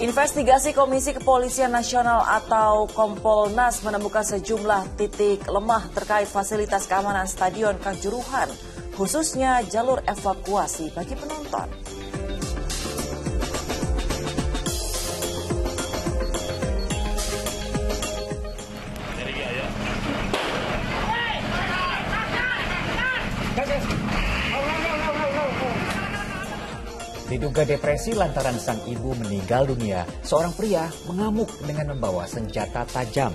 Investigasi Komisi Kepolisian Nasional atau Kompolnas menemukan sejumlah titik lemah terkait fasilitas keamanan Stadion Kanjuruhan, khususnya jalur evakuasi bagi penonton. Diduga depresi lantaran sang ibu meninggal dunia, seorang pria mengamuk dengan membawa senjata tajam.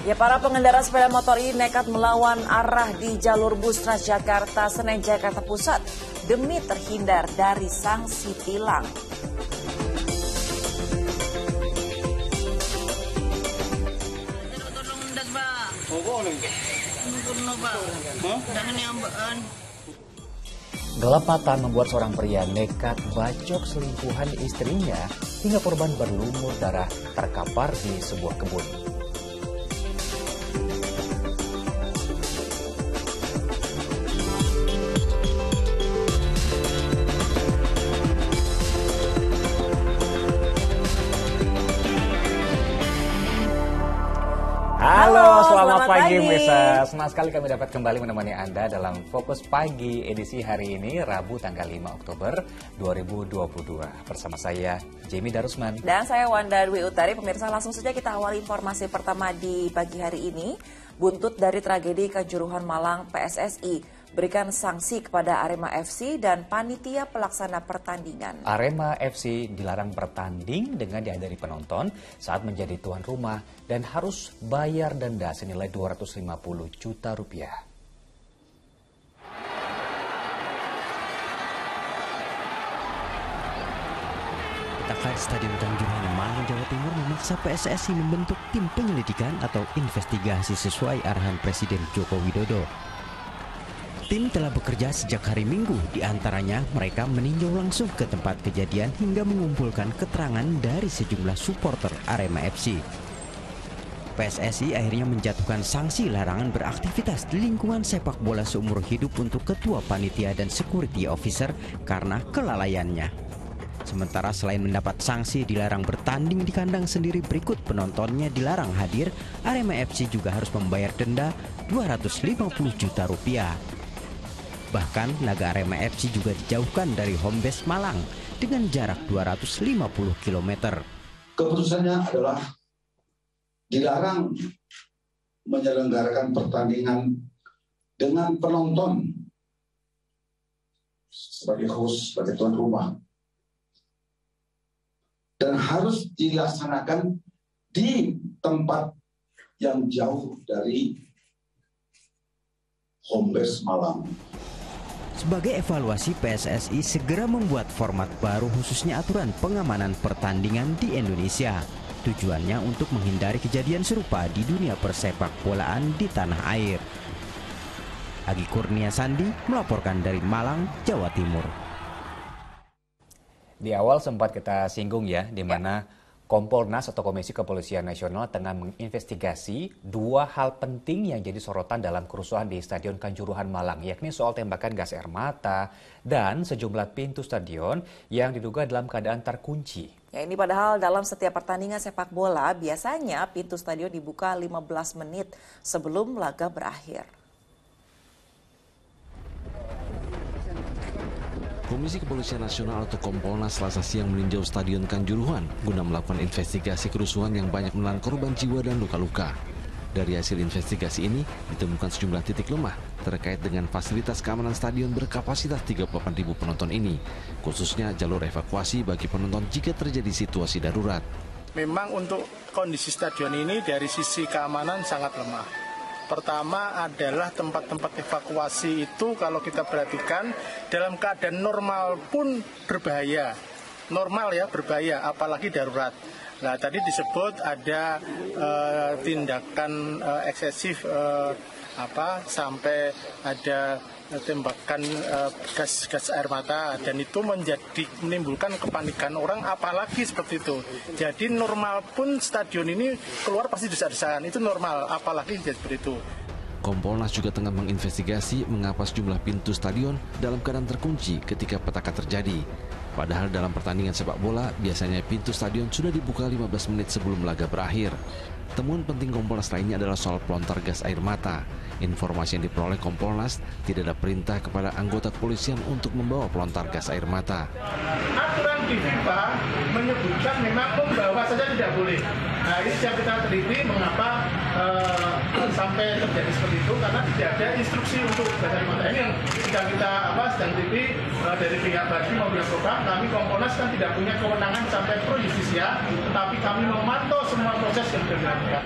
Ya, para pengendara sepeda motor ini nekat melawan arah di jalur bus Transjakarta Senen Jakarta Pusat demi terhindar dari sanksi tilang. Gelap mata membuat seorang pria nekat bacok selingkuhan istrinya hingga korban berlumur darah terkapar di sebuah kebun. Halo, selamat pagi pemirsa. Senang sekali kami dapat kembali menemani Anda dalam Fokus Pagi edisi hari ini, Rabu tanggal 5 Oktober 2022. Bersama saya, Jamie Darusman. Dan saya Wanda Dwi Utari. Pemirsa, langsung saja kita awali informasi pertama di pagi hari ini. Buntut dari tragedi Kanjuruhan Malang, PSSI berikan sanksi kepada Arema FC dan panitia pelaksana pertandingan. Arema FC dilarang bertanding dengan dihadiri penonton saat menjadi tuan rumah dan harus bayar denda senilai 250 juta rupiah. Terkait Stadion Kanjuruhan Malang, Jawa Timur memaksa PSSI membentuk tim penyelidikan atau investigasi sesuai arahan Presiden Joko Widodo. Tim telah bekerja sejak hari Minggu, diantaranya mereka meninjau langsung ke tempat kejadian hingga mengumpulkan keterangan dari sejumlah supporter Arema FC. PSSI akhirnya menjatuhkan sanksi larangan beraktivitas di lingkungan sepak bola seumur hidup untuk ketua panitia dan security officer karena kelalaiannya. Sementara selain mendapat sanksi dilarang bertanding di kandang sendiri berikut penontonnya dilarang hadir, Arema FC juga harus membayar denda 250 juta rupiah. Bahkan laga Arema FC juga dijauhkan dari home base Malang dengan jarak 250 km. Keputusannya adalah dilarang menyelenggarakan pertandingan dengan penonton sebagai host, sebagai tuan rumah. Dan harus dilaksanakan di tempat yang jauh dari home base Malang. Sebagai evaluasi, PSSI segera membuat format baru khususnya aturan pengamanan pertandingan di Indonesia. Tujuannya untuk menghindari kejadian serupa di dunia persepak bolaan di tanah air. Agi Kurnia Sandi melaporkan dari Malang, Jawa Timur. Di awal sempat kita singgung ya, di mana Kompolnas atau Komisi Kepolisian Nasional tengah menginvestigasi dua hal penting yang jadi sorotan dalam kerusuhan di Stadion Kanjuruhan Malang, yakni soal tembakan gas air mata dan sejumlah pintu stadion yang diduga dalam keadaan terkunci. Ya, ini padahal dalam setiap pertandingan sepak bola biasanya pintu stadion dibuka 15 menit sebelum laga berakhir. Komisi Kepolisian Nasional atau Kompolnas Selasa siang meninjau Stadion Kanjuruhan guna melakukan investigasi kerusuhan yang banyak menelan korban jiwa dan luka-luka. Dari hasil investigasi ini ditemukan sejumlah titik lemah terkait dengan fasilitas keamanan stadion berkapasitas 38.000 penonton ini, khususnya jalur evakuasi bagi penonton jika terjadi situasi darurat. Memang untuk kondisi stadion ini dari sisi keamanan sangat lemah. Pertama adalah tempat-tempat evakuasi itu kalau kita perhatikan dalam keadaan normal pun berbahaya. Normal ya berbahaya, apalagi darurat. Nah tadi disebut ada tindakan eksesif sampai ada tembakan gas air mata, dan itu menimbulkan kepanikan orang, apalagi seperti itu. Jadi normal pun stadion ini keluar pasti desak-desakan, itu normal, apalagi seperti itu. Kompolnas juga tengah menginvestigasi mengapa sejumlah pintu stadion dalam keadaan terkunci ketika petaka terjadi. Padahal dalam pertandingan sepak bola, biasanya pintu stadion sudah dibuka 15 menit sebelum laga berakhir. Temuan penting Kompolnas lainnya adalah soal pelontar gas air mata. Informasi yang diperoleh Kompolnas, tidak ada perintah kepada anggota kepolisian untuk membawa pelontar gas air mata. Aturan di FIFA menyebutkan memang membawa saja tidak boleh. Nah, ini yang kita teliti mengapa sampai terjadi seperti itu, karena tidak ada instruksi untuk gas air mata. Ini yang sedang kita sedang teliti dari pihak Badi maupun pihak program. Kami Kompolnas kan tidak punya kewenangan sampai pro justisia, tetapi kami memantau semua proses yang sudah dilakukan.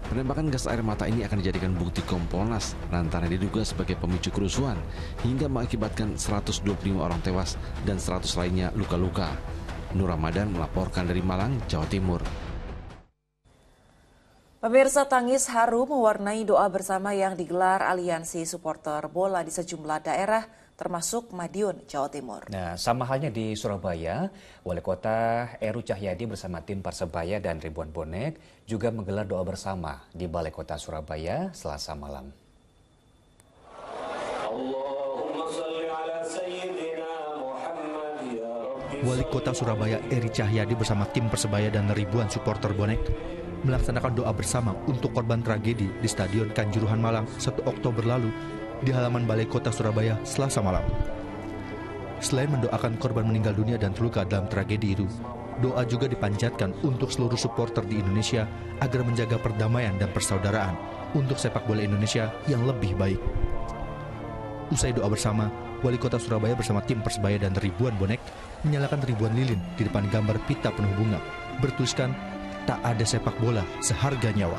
Penembakan gas air mata ini akan dijadikan bukti Kompolnas lantaran diduga sebagai pemicu kerusuhan hingga mengakibatkan 125 orang tewas dan 100 lainnya luka-luka. Nur Ramadan melaporkan dari Malang, Jawa Timur. Pemirsa, tangis haru mewarnai doa bersama yang digelar aliansi supporter bola di sejumlah daerah termasuk Madiun, Jawa Timur. Nah, sama halnya di Surabaya, Wali Kota Heru Cahyadi bersama tim Persebaya dan ribuan bonek juga menggelar doa bersama di Balai Kota Surabaya Selasa malam. Wali Kota Surabaya Heru Cahyadi bersama tim Persebaya dan ribuan supporter bonek melaksanakan doa bersama untuk korban tragedi di Stadion Kanjuruhan Malang 1 Oktober lalu di halaman Balai Kota Surabaya Selasa malam. Selain mendoakan korban meninggal dunia dan terluka dalam tragedi itu, doa juga dipanjatkan untuk seluruh supporter di Indonesia agar menjaga perdamaian dan persaudaraan untuk sepak bola Indonesia yang lebih baik. Usai doa bersama, Wali Kota Surabaya bersama tim Persebaya dan ribuan bonek menyalakan ribuan lilin di depan gambar pita penuh bunga, bertuliskan "Tak ada sepak bola seharga nyawa",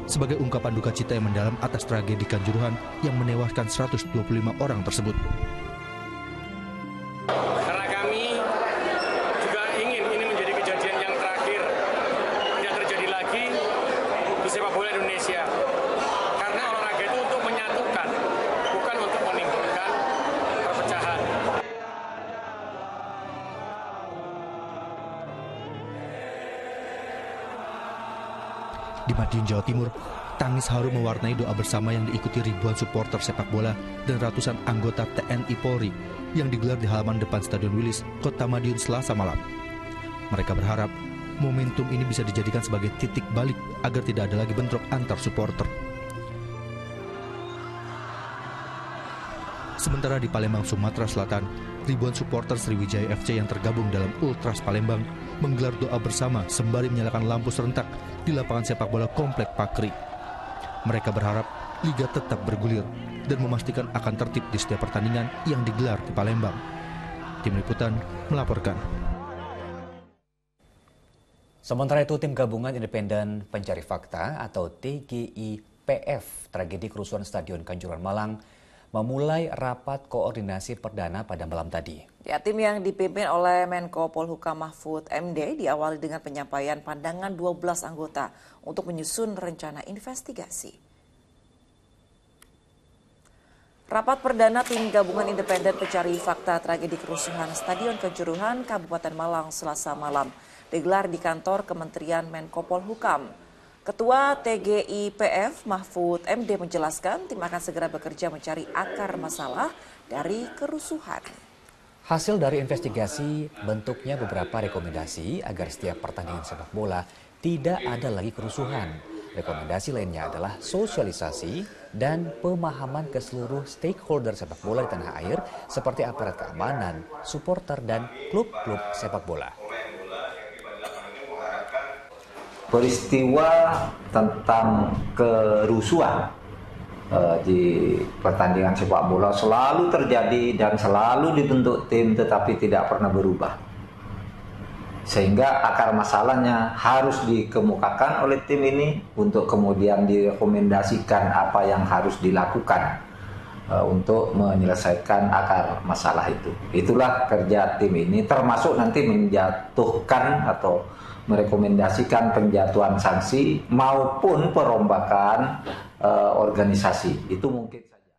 sebagai ungkapan duka cita yang mendalam atas tragedi Kanjuruhan yang menewaskan 125 orang tersebut. Karena kami juga ingin ini menjadi kejadian yang terakhir, tidak terjadi lagi di sepak bola Indonesia. Karena olahraga itu untuk menyatukan, bukan untuk menimbulkan perpecahan. Di Madiun, Jawa Timur, tangis haru mewarnai doa bersama yang diikuti ribuan supporter sepak bola dan ratusan anggota TNI Polri yang digelar di halaman depan Stadion Wilis, Kota Madiun Selasa malam. Mereka berharap momentum ini bisa dijadikan sebagai titik balik agar tidak ada lagi bentrok antar supporter. Sementara di Palembang, Sumatera Selatan, ribuan supporter Sriwijaya FC yang tergabung dalam Ultras Palembang menggelar doa bersama sembari menyalakan lampu serentak di lapangan sepak bola Komplek Pakri. Mereka berharap liga tetap bergulir dan memastikan akan tertib di setiap pertandingan yang digelar di Palembang. Tim Liputan melaporkan. Sementara itu, Tim Gabungan Independen Pencari Fakta atau TGIPF tragedi kerusuhan Stadion Kanjuruhan Malang memulai rapat koordinasi perdana pada malam tadi. Ya, tim yang dipimpin oleh Menko Polhukam Mahfud MD diawali dengan penyampaian pandangan 12 anggota untuk menyusun rencana investigasi. Rapat perdana Tim Gabungan Independen Pencari Fakta Tragedi Kerusuhan Stadion Kanjuruhan, Kabupaten Malang Selasa malam digelar di kantor Kementerian Menko Polhukam. Ketua TGIPF Mahfud MD menjelaskan tim akan segera bekerja mencari akar masalah dari kerusuhan. Hasil dari investigasi bentuknya beberapa rekomendasi agar setiap pertandingan sepak bola tidak ada lagi kerusuhan. Rekomendasi lainnya adalah sosialisasi dan pemahaman ke seluruh stakeholder sepak bola di tanah air seperti aparat keamanan, supporter, dan klub-klub sepak bola. Peristiwa tentang kerusuhan di pertandingan sepak bola selalu terjadi dan selalu dibentuk tim tetapi tidak pernah berubah. Sehingga akar masalahnya harus dikemukakan oleh tim ini untuk kemudian direkomendasikan apa yang harus dilakukan untuk menyelesaikan akar masalah itu. Itulah kerja tim ini, termasuk nanti menjatuhkan atau merekomendasikan penjatuhan sanksi maupun perombakan organisasi. Itu mungkin saja.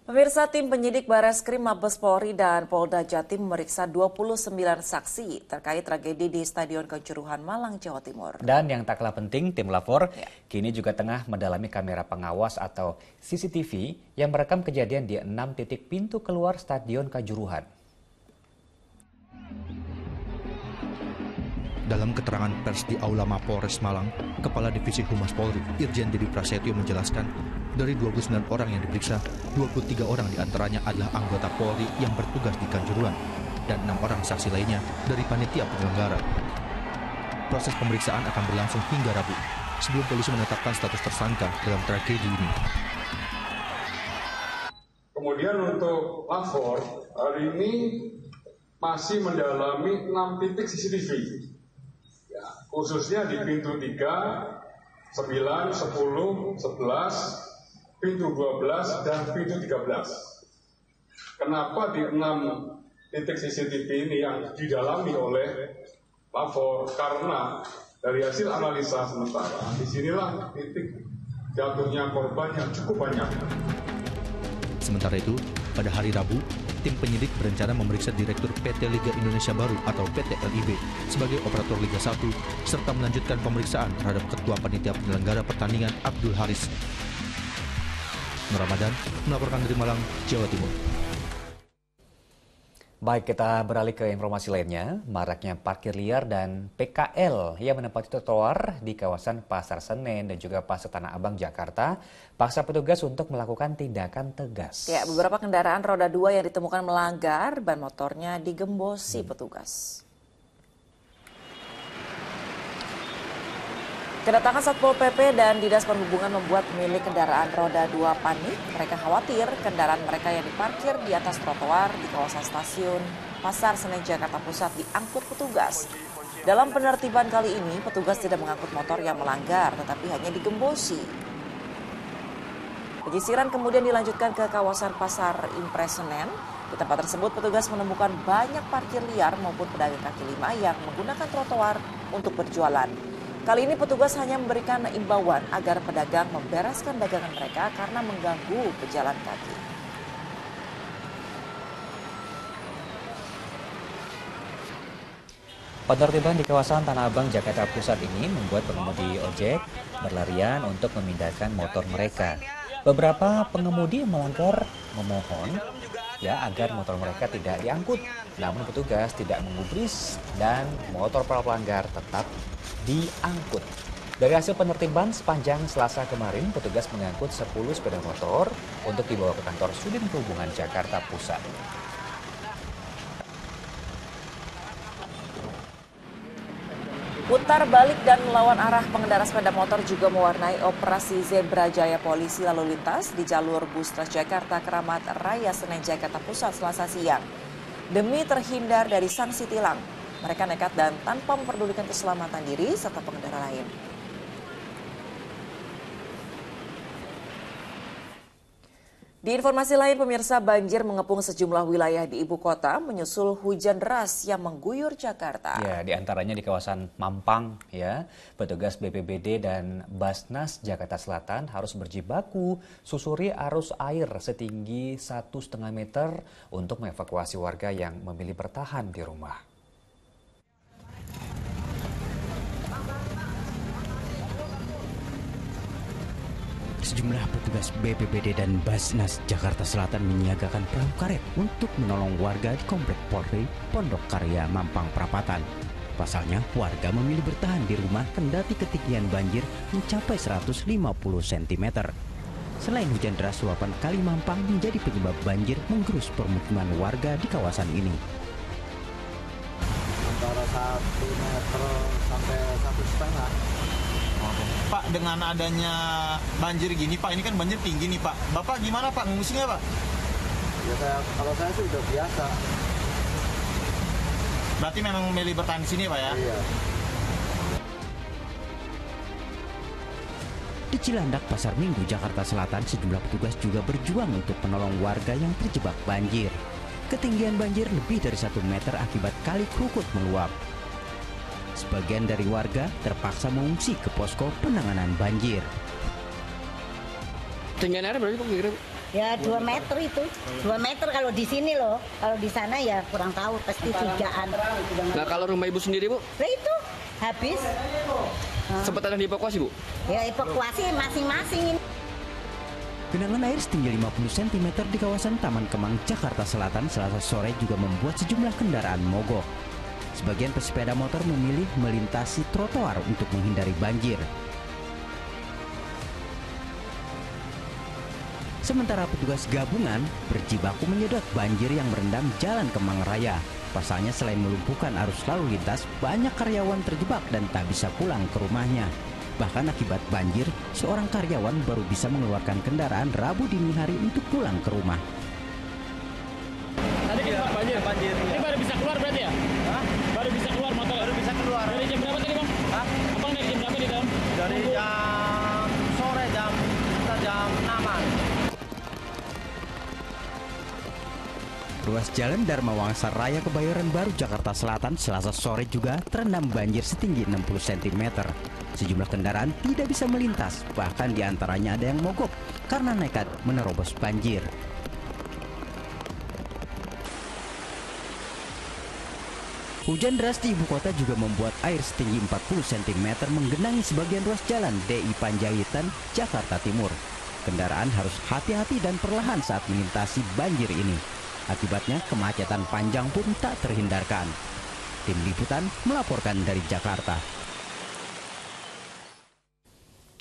Pemirsa, tim penyidik Bareskrim Mabes Polri dan Polda Jatim memeriksa 29 saksi terkait tragedi di Stadion Kanjuruhan Malang, Jawa Timur. Dan yang tak kalah penting, tim lapor kini juga tengah mendalami kamera pengawas atau CCTV yang merekam kejadian di 6 titik pintu keluar Stadion Kanjuruhan. Dalam keterangan pers di Aula Mapolres Malang, Kepala Divisi Humas Polri, Irjen Dedi Prasetyo menjelaskan, dari 29 orang yang diperiksa, 23 orang diantaranya adalah anggota Polri yang bertugas di Kanjuruhan, dan 6 orang saksi lainnya dari panitia penyelenggara. Proses pemeriksaan akan berlangsung hingga Rabu, sebelum polisi menetapkan status tersangka dalam tragedi ini. Kemudian untuk lapor, hari ini masih mendalami 6 titik CCTV. Khususnya di pintu 3, 9, 10, 11, pintu 12, dan pintu 13. Kenapa di 6 titik CCTV ini yang didalami oleh lapor? Karena dari hasil analisa sementara, disinilah titik jatuhnya korban yang cukup banyak. Sementara itu, pada hari Rabu, tim penyidik berencana memeriksa Direktur PT Liga Indonesia Baru atau PT LIB sebagai operator Liga 1, serta melanjutkan pemeriksaan terhadap Ketua Panitia Penyelenggara Pertandingan Abdul Haris. Nur Ramadan melaporkan dari Malang, Jawa Timur. Baik, kita beralih ke informasi lainnya. Maraknya parkir liar dan PKL yang menempati trotoar di kawasan Pasar Senen dan juga Pasar Tanah Abang, Jakarta paksa petugas untuk melakukan tindakan tegas. Ya, beberapa kendaraan roda 2 yang ditemukan melanggar, ban motornya digembosi petugas. Kedatangan Satpol PP dan Dinas Perhubungan membuat pemilik kendaraan roda 2 panik. Mereka khawatir kendaraan mereka yang diparkir di atas trotoar di kawasan stasiun Pasar Senen, Jakarta Pusat diangkut petugas. Dalam penertiban kali ini, petugas tidak mengangkut motor yang melanggar, tetapi hanya digembosi. Penyisiran kemudian dilanjutkan ke kawasan Pasar Impres Senen. Di tempat tersebut, petugas menemukan banyak parkir liar maupun pedagang kaki lima yang menggunakan trotoar untuk berjualan. Kali ini petugas hanya memberikan imbauan agar pedagang membereskan dagangan mereka karena mengganggu pejalan kaki. Penertiban di kawasan Tanah Abang, Jakarta Pusat ini membuat pengemudi ojek berlarian untuk memindahkan motor mereka. Beberapa pengemudi melanggar memohon agar motor mereka tidak diangkut. Namun petugas tidak menggubris dan motor para pelanggar tetap diangkut. Dari hasil penertiban sepanjang Selasa kemarin, petugas mengangkut 10 sepeda motor untuk dibawa ke kantor Sudin Perhubungan Jakarta Pusat. Putar balik dan melawan arah pengendara sepeda motor juga mewarnai operasi Zebra Jaya Polisi Lalu Lintas di jalur bus Transjakarta Keramat Raya Senen, Jakarta Pusat Selasa siang. Demi terhindar dari sanksi tilang, mereka nekat dan tanpa memperdulikan keselamatan diri serta pengendara lain. Di informasi lain, pemirsa, banjir mengepung sejumlah wilayah di ibu kota menyusul hujan deras yang mengguyur Jakarta. Ya, di antaranya di kawasan Mampang, ya. Petugas BPBD dan Basnas Jakarta Selatan harus berjibaku susuri arus air setinggi 1,5 meter untuk mengevakuasi warga yang memilih bertahan di rumah. Sejumlah petugas BPBD dan Basnas Jakarta Selatan menyiagakan perahu karet untuk menolong warga di Komplek Polri Pondok Karya Mampang Perapatan. Pasalnya, warga memilih bertahan di rumah kendati ketinggian banjir mencapai 150 cm. Selain hujan deras, luapan Kali Mampang menjadi penyebab banjir menggerus permukiman warga di kawasan ini. Antara 1 meter sampai 1,5 meter. Pak, dengan adanya banjir gini, Pak, ini kan banjir tinggi nih, Pak. Bapak gimana, Pak? Mengungsinya, Pak? Ya, kalau saya sih udah biasa. Berarti memang memilih bertahan di sini, Pak, ya? Iya. Di Cilandak, Pasar Minggu, Jakarta Selatan, sejumlah petugas juga berjuang untuk menolong warga yang terjebak banjir. Ketinggian banjir lebih dari 1 meter akibat Kali Krukut meluap. Sebagian dari warga terpaksa mengungsi ke posko penanganan banjir. Tinggian air berarti Pak kira-kira? Ya 2 meter itu, 2 meter kalau di sini loh, kalau di sana ya kurang tahu, pasti 3-an. Nah kalau rumah ibu sendiri Bu? Nah itu habis. Sempat ada dievakuasi Bu? Ya evakuasi masing-masing. Genangan air setinggi 50 cm di kawasan Taman Kemang, Jakarta Selatan Selasa sore juga membuat sejumlah kendaraan mogok. Sebagian pesepeda motor memilih melintasi trotoar untuk menghindari banjir. Sementara petugas gabungan berjibaku menyedot banjir yang merendam Jalan Kemang Raya. Pasalnya selain melumpuhkan arus lalu lintas, banyak karyawan terjebak dan tak bisa pulang ke rumahnya. Bahkan akibat banjir, seorang karyawan baru bisa mengeluarkan kendaraan Rabu dini hari untuk pulang ke rumah. Tadi kita banjir. Ini baru bisa keluar berarti ya? Hah? Baru bisa keluar motor? Baru bisa keluar. Dari jam berapa tadi Bang? Hah? Abang dari jam berapa di dalam? Dari jam sore, jam 6-an. Ruas Jalan Dharma Wangsa Raya Kebayoran Baru, Jakarta Selatan Selasa sore juga terendam banjir setinggi 60 cm. Sejumlah kendaraan tidak bisa melintas, bahkan diantaranya ada yang mogok karena nekat menerobos banjir. Hujan deras di ibu kota juga membuat air setinggi 40 cm menggenangi sebagian ruas jalan DI Panjaitan, Jakarta Timur. Kendaraan harus hati-hati dan perlahan saat melintasi banjir ini. Akibatnya kemacetan panjang pun tak terhindarkan. Tim Liputan melaporkan dari Jakarta.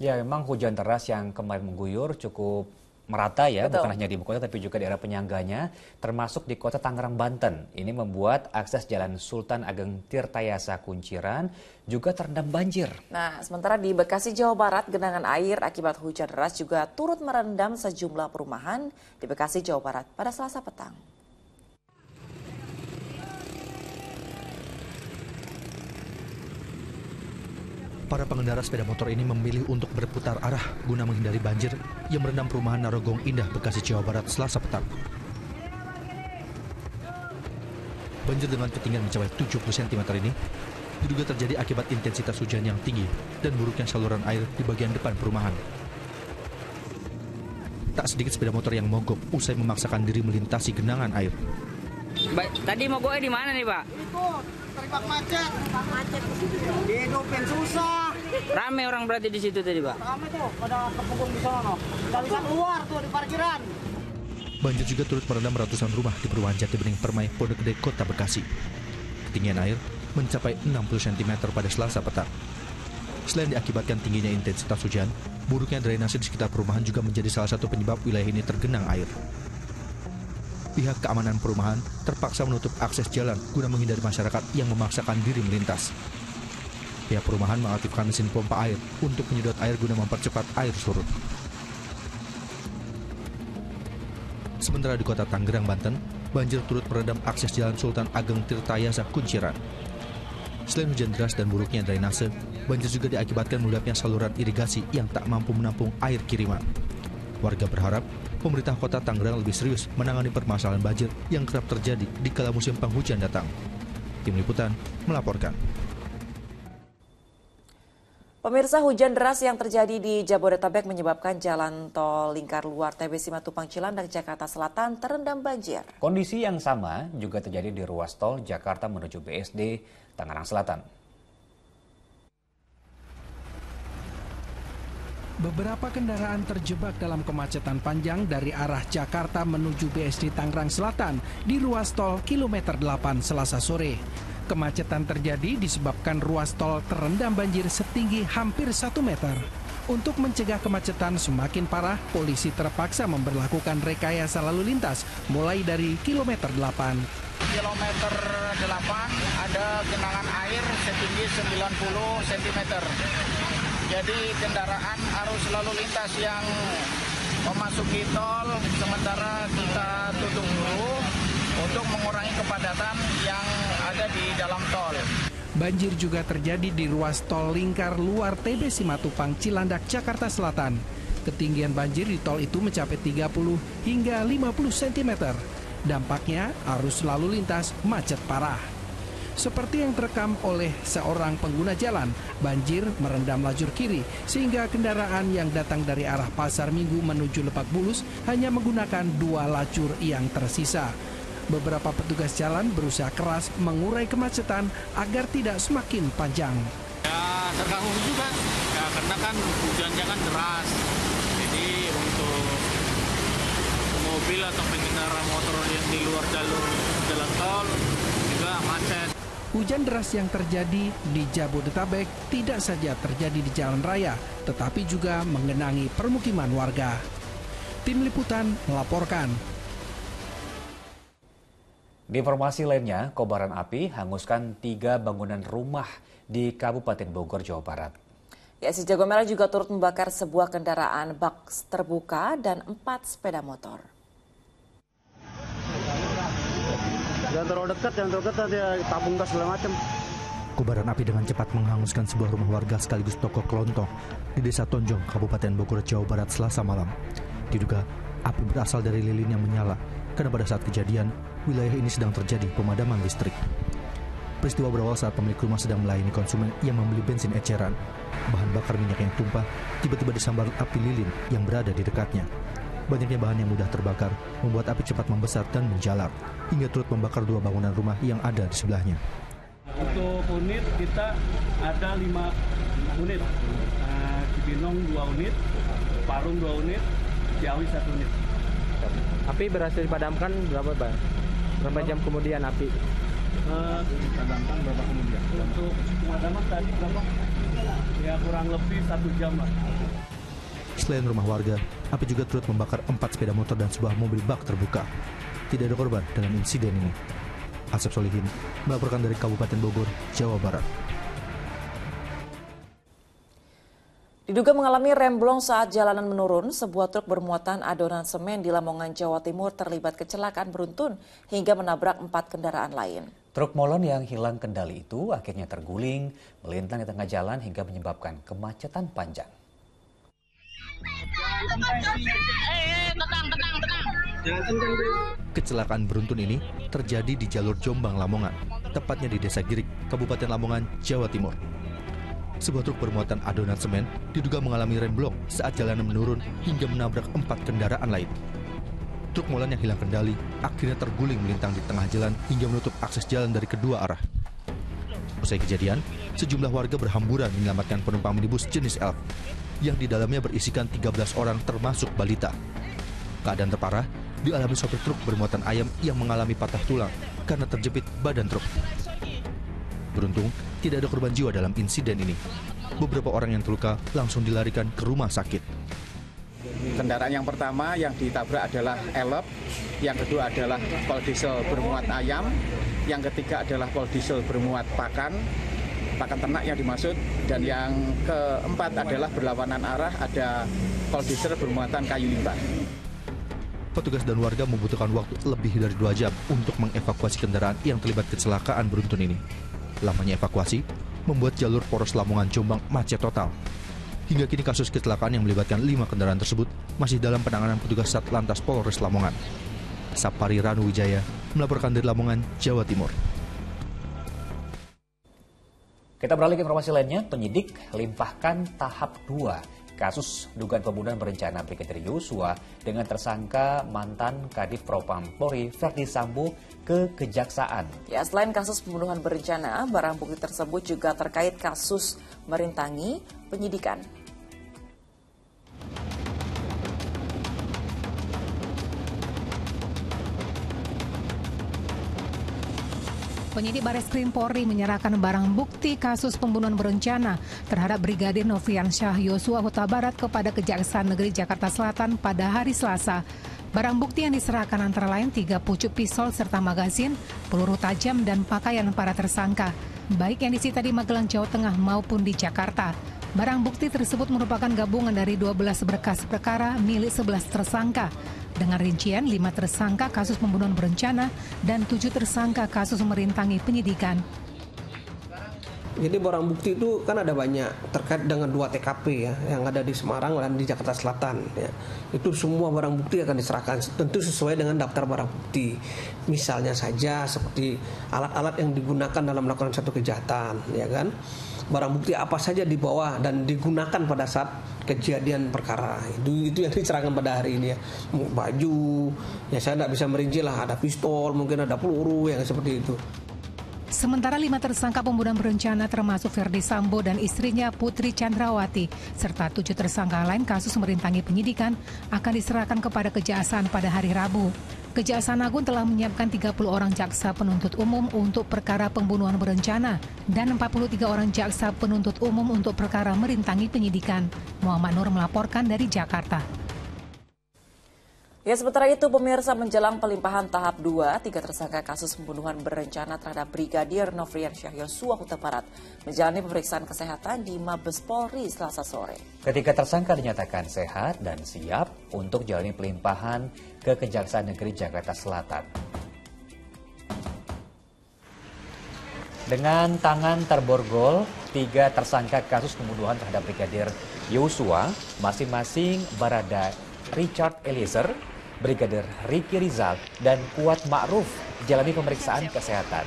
Ya, memang hujan deras yang kemarin mengguyur cukup merata ya, Betul. bukan hanya di ibu kota tapi juga daerah penyangganya, termasuk di kota Tangerang, Banten. Ini membuat akses Jalan Sultan Ageng Tirtayasa Kunciran juga terendam banjir. Nah, sementara di Bekasi, Jawa Barat, genangan air akibat hujan deras juga turut merendam sejumlah perumahan di Bekasi, Jawa Barat pada Selasa petang. Para pengendara sepeda motor ini memilih untuk berputar arah guna menghindari banjir yang merendam perumahan Narogong Indah, Bekasi, Jawa Barat Selasa petang. Banjir dengan ketinggian mencapai 70 cm ini diduga terjadi akibat intensitas hujan yang tinggi dan buruknya saluran air di bagian depan perumahan. Tak sedikit sepeda motor yang mogok usai memaksakan diri melintasi genangan air. Tadi mogoknya di mana nih Pak? Itu terjebak macet. Dihidupin susah. Rame orang berarti di situ tadi Pak? Rame tuh, pada kepunggung di sana. Nggak bisa keluar tuh di parkiran. Banjir juga turut merendam ratusan rumah di perumahan Jati Bening Permai, Pondok Gede, Kota Bekasi. Ketinggian air mencapai 60 cm pada Selasa petang. Selain diakibatkan tingginya intensitas hujan, buruknya drainase di sekitar perumahan juga menjadi salah satu penyebab wilayah ini tergenang air. Pihak keamanan perumahan terpaksa menutup akses jalan guna menghindari masyarakat yang memaksakan diri melintas. Pihak perumahan mengaktifkan mesin pompa air untuk menyedot air guna mempercepat air surut. Sementara di kota Tangerang, Banten, banjir turut merendam akses Jalan Sultan Ageng Tirtayasa Kunciran. Selain hujan deras dan buruknya drainase, banjir juga diakibatkan meluapnya saluran irigasi yang tak mampu menampung air kiriman. Warga berharap pemerintah kota Tangerang lebih serius menangani permasalahan banjir yang kerap terjadi di kala musim penghujan datang. Tim Liputan melaporkan. Pemirsa, hujan deras yang terjadi di Jabodetabek menyebabkan jalan tol lingkar luar TB Simatupang Cilandak, Jakarta Selatan terendam banjir. Kondisi yang sama juga terjadi di ruas tol Jakarta menuju BSD, Tangerang Selatan. Beberapa kendaraan terjebak dalam kemacetan panjang dari arah Jakarta menuju BSD Tangerang Selatan di ruas tol kilometer 8 Selasa sore. Kemacetan terjadi disebabkan ruas tol terendam banjir setinggi hampir 1 meter. Untuk mencegah kemacetan semakin parah, polisi terpaksa memberlakukan rekayasa lalu lintas mulai dari kilometer 8. Kilometer 8 ada genangan air setinggi 90 cm. Jadi kendaraan arus lalu lintas yang memasuki tol sementara kita tutup dulu untuk mengurangi kepadatan yang ada di dalam tol. Banjir juga terjadi di ruas tol lingkar luar TB Simatupang Cilandak, Jakarta Selatan. Ketinggian banjir di tol itu mencapai 30 hingga 50 cm. Dampaknya arus lalu lintas macet parah. Seperti yang terekam oleh seorang pengguna jalan, banjir merendam lajur kiri sehingga kendaraan yang datang dari arah Pasar Minggu menuju Lebak Bulus hanya menggunakan 2 lajur yang tersisa. Beberapa petugas jalan berusaha keras mengurai kemacetan agar tidak semakin panjang. Ya terganggu juga, ya karena kan hujannya kan deras. Jadi untuk mobil atau pengendara motor yang di luar jalur jalan tol juga macet. Hujan deras yang terjadi di Jabodetabek tidak saja terjadi di jalan raya, tetapi juga menggenangi permukiman warga. Tim Liputan melaporkan. Di informasi lainnya, kobaran api hanguskan 3 bangunan rumah di Kabupaten Bogor, Jawa Barat. Ya, si Jago Merah juga turut membakar sebuah kendaraan bak terbuka dan 4 sepeda motor. Jangan terlalu dekat nanti tabung gas segala macam. Kobaran api dengan cepat menghanguskan sebuah rumah warga sekaligus toko kelontong di Desa Tonjong, Kabupaten Bogor, Jawa Barat, Selasa malam. Diduga api berasal dari lilin yang menyala karena pada saat kejadian, wilayah ini sedang terjadi pemadaman listrik. Peristiwa berawal saat pemilik rumah sedang melayani konsumen yang membeli bensin eceran. Bahan bakar minyak yang tumpah tiba-tiba disambar api lilin yang berada di dekatnya. Banyaknya bahan yang mudah terbakar membuat api cepat membesar dan menjalar hingga turut membakar 2 bangunan rumah yang ada di sebelahnya. Untuk unit kita ada 5 unit, Cibinong 2 unit, Parung 2 unit, Ciawi 1 unit. Api berhasil dipadamkan berapa jam kemudian api? Dipadamkan berapa kemudian? Untuk pemadaman tadi berapa? Ya kurang lebih 1 jam lah. Selain rumah warga, api juga turut membakar 4 sepeda motor dan sebuah mobil bak terbuka. Tidak ada korban dalam insiden ini. Asep Solihin melaporkan dari Kabupaten Bogor, Jawa Barat. Diduga mengalami remblong saat jalanan menurun, sebuah truk bermuatan adonan semen di Lamongan, Jawa Timur terlibat kecelakaan beruntun hingga menabrak 4 kendaraan lain. Truk molen yang hilang kendali itu akhirnya terguling, melintang di tengah jalan hingga menyebabkan kemacetan panjang. Kecelakaan beruntun ini terjadi di jalur Jombang Lamongan, tepatnya di Desa Girik, Kabupaten Lamongan, Jawa Timur. Sebuah truk bermuatan adonan semen diduga mengalami remblong saat jalanan menurun hingga menabrak 4 kendaraan lain. Truk molen yang hilang kendali akhirnya terguling melintang di tengah jalan hingga menutup akses jalan dari kedua arah. Usai kejadian, sejumlah warga berhamburan menyelamatkan penumpang minibus jenis Elf yang di dalamnya berisikan 13 orang termasuk balita. Keadaan terparah dialami sopir truk bermuatan ayam yang mengalami patah tulang karena terjepit badan truk. Beruntung, tidak ada korban jiwa dalam insiden ini. Beberapa orang yang terluka langsung dilarikan ke rumah sakit. Kendaraan yang pertama yang ditabrak adalah Elf, yang kedua adalah pol diesel bermuat ayam, yang ketiga adalah pol diesel bermuat pakan ternak yang dimaksud, dan yang keempat adalah berlawanan arah, ada pol diesel bermuatan kayu limbah. Petugas dan warga membutuhkan waktu lebih dari 2 jam untuk mengevakuasi kendaraan yang terlibat kecelakaan beruntun ini. Lamanya evakuasi membuat jalur poros Lamongan Jombang macet total. Hingga kini kasus kecelakaan yang melibatkan 5 kendaraan tersebut masih dalam penanganan petugas Satlantas Polres Lamongan. Sapari Ranu Wijaya melaporkan dari Lamongan, Jawa Timur. Kita beralih ke informasi lainnya, penyidik limpahkan tahap 2 kasus dugaan pembunuhan berencana Brigadir Yosua dengan tersangka mantan Kadif Propam Polri Verdi Sambo ke Kejaksaan. Ya, selain kasus pembunuhan berencana, barang bukti tersebut juga terkait kasus merintangi penyidikan. Penyidik Bareskrim Polri menyerahkan barang bukti kasus pembunuhan berencana terhadap Brigadir Nofriansyah Yosua Huta Barat kepada Kejaksaan Negeri Jakarta Selatan pada hari Selasa. Barang bukti yang diserahkan antara lain 3 pucuk pisau serta magazin, peluru tajam dan pakaian para tersangka, baik yang disita di Magelang, Jawa Tengah maupun di Jakarta. Barang bukti tersebut merupakan gabungan dari 12 berkas perkara milik 11 tersangka. Dengan rincian 5 tersangka kasus pembunuhan berencana dan 7 tersangka kasus merintangi penyidikan. Jadi barang bukti itu kan ada banyak terkait dengan 2 TKP ya yang ada di Semarang dan di Jakarta Selatan ya. Itu semua barang bukti akan diserahkan tentu sesuai dengan daftar barang bukti. Misalnya saja seperti alat-alat yang digunakan dalam melakukan satu kejahatan ya kan. Barang bukti apa saja dibawa dan digunakan pada saat kejadian perkara. Itu yang diserahkan pada hari ini ya. Baju, ya saya tidak bisa merinci lah, ada pistol, mungkin ada peluru yang seperti itu. Sementara 5 tersangka pembunuhan berencana termasuk Ferdi Sambo dan istrinya Putri Chandrawati, serta 7 tersangka lain kasus merintangi penyidikan akan diserahkan kepada Kejaksaan pada hari Rabu. Kejaksaan Agung telah menyiapkan 30 orang jaksa penuntut umum untuk perkara pembunuhan berencana dan 43 orang jaksa penuntut umum untuk perkara merintangi penyidikan. Muhammad Nur melaporkan dari Jakarta. Ya, sementara itu pemirsa, menjelang pelimpahan tahap 2, 3 tersangka kasus pembunuhan berencana terhadap Brigadir Nofriansyah Yosua Huta Barat menjalani pemeriksaan kesehatan di Mabes Polri Selasa sore. Ketiga tersangka dinyatakan sehat dan siap untuk jalani pelimpahan ke Kejaksaan Negeri Jakarta Selatan. Dengan tangan terborgol, 3 tersangka kasus pembunuhan terhadap Brigadir Yosua, masing-masing Barada Richard Eliezer, Brigadir Ricky Rizal, dan Kuat Ma'ruf jalani pemeriksaan kesehatan.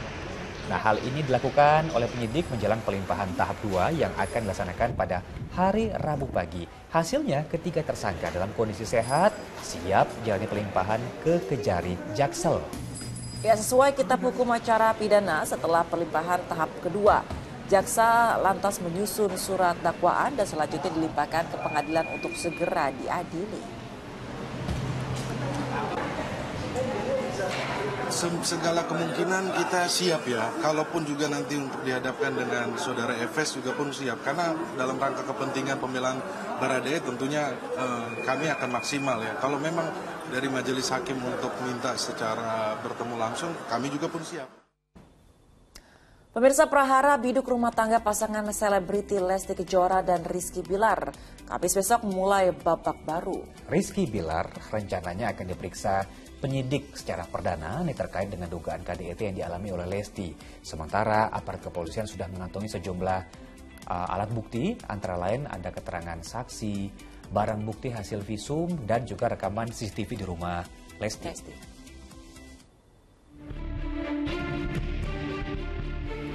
Nah, hal ini dilakukan oleh penyidik menjelang pelimpahan tahap 2 yang akan dilaksanakan pada hari Rabu pagi. Hasilnya, ketiga tersangka dalam kondisi sehat, siap jalani pelimpahan ke Kejari Jaksel. Ya, sesuai Kitab Hukum Acara Pidana, setelah pelimpahan tahap kedua, jaksa lantas menyusun surat dakwaan dan selanjutnya dilimpahkan ke pengadilan untuk segera diadili. Segala kemungkinan kita siap ya, kalaupun juga nanti untuk dihadapkan dengan saudara Efes juga pun siap, karena dalam rangka kepentingan pembelaan Baradae tentunya kami akan maksimal ya. Kalau memang dari majelis hakim untuk minta secara bertemu langsung, kami juga pun siap. Pemirsa, prahara biduk rumah tangga pasangan selebriti Lesti Kejora dan Rizky Bilar Kamis besok mulai babak baru. Rizky Bilar rencananya akan diperiksa penyidik secara perdana terkait dengan dugaan KDRT yang dialami oleh Lesti. Sementara aparat kepolisian sudah mengantongi sejumlah alat bukti, antara lain ada keterangan saksi, barang bukti hasil visum, dan juga rekaman CCTV di rumah Lesti.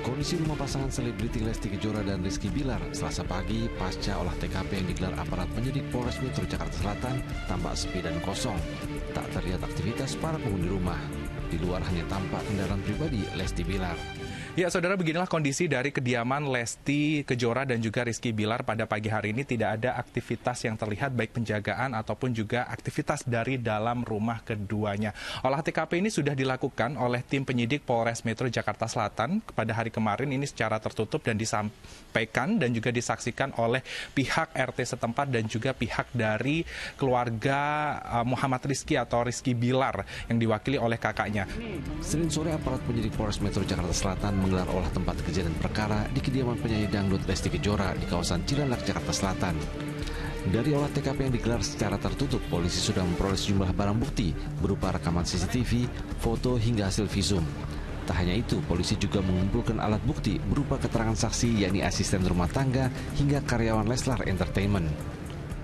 Kondisi rumah pasangan selebriti Lesti Kejora dan Rizky Bilar Selasa pagi pasca olah TKP yang digelar aparat penyidik Polres Metro Jakarta Selatan tampak sepi dan kosong. Tak terlihat aktivitas para penghuni rumah. Di luar hanya tampak kendaraan pribadi Lesti Bilar. Ya, saudara, beginilah kondisi dari kediaman Lesti Kejora dan juga Rizky Bilar pada pagi hari ini. Tidak ada aktivitas yang terlihat, baik penjagaan ataupun juga aktivitas dari dalam rumah keduanya. Olah TKP ini sudah dilakukan oleh tim penyidik Polres Metro Jakarta Selatan pada hari kemarin ini secara tertutup dan disampaikan dan juga disaksikan oleh pihak RT setempat dan juga pihak dari keluarga Muhammad Rizky atau Rizky Bilar yang diwakili oleh kakaknya. Senin sore aparat penyidik Polres Metro Jakarta Selatan menggelar olah tempat kejadian perkara di kediaman penyanyi dangdut Lesti Kejora di kawasan Cilandak, Jakarta Selatan. Dari olah TKP yang digelar secara tertutup, polisi sudah memperoleh sejumlah barang bukti berupa rekaman CCTV, foto hingga hasil visum. Tak hanya itu, polisi juga mengumpulkan alat bukti berupa keterangan saksi yakni asisten rumah tangga hingga karyawan Leslar Entertainment.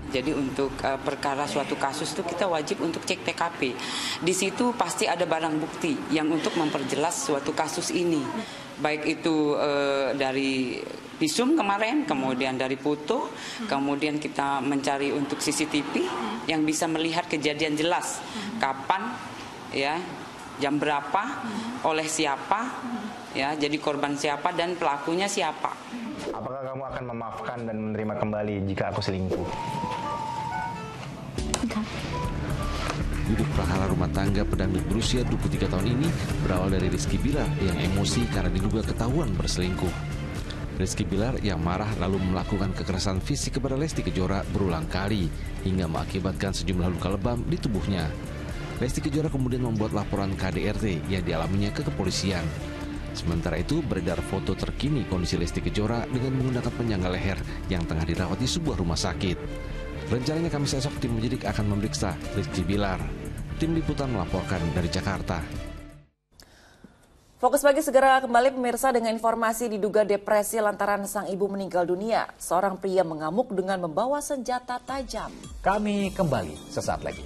Jadi untuk perkara suatu kasus itu kita wajib untuk cek TKP. Di situ pasti ada barang bukti yang untuk memperjelas suatu kasus ini. Baik itu dari visum kemarin, kemudian dari foto, kemudian kita mencari untuk CCTV yang bisa melihat kejadian jelas. Kapan, ya, jam berapa, oleh siapa, ya, jadi korban siapa dan pelakunya siapa. Apakah kamu akan memaafkan dan menerima kembali jika aku selingkuh? Biduk prahara rumah tangga pedangdut berusia 23 tahun ini berawal dari Rizky Bilar yang emosi karena diduga ketahuan berselingkuh. Rizky Bilar yang marah lalu melakukan kekerasan fisik kepada Lesti Kejora berulang kali hingga mengakibatkan sejumlah luka lebam di tubuhnya. Lesti Kejora kemudian membuat laporan KDRT yang dialaminya ke kepolisian. Sementara itu beredar foto terkini kondisi Lesti Kejora dengan menggunakan penyangga leher yang tengah dirawat di sebuah rumah sakit. Rencananya Kamis esok tim penyidik akan memeriksa Rizky Bilar. Tim liputan melaporkan dari Jakarta. Fokus Pagi segera kembali pemirsa dengan informasi diduga depresi lantaran sang ibu meninggal dunia. Seorang pria mengamuk dengan membawa senjata tajam. Kami kembali sesaat lagi.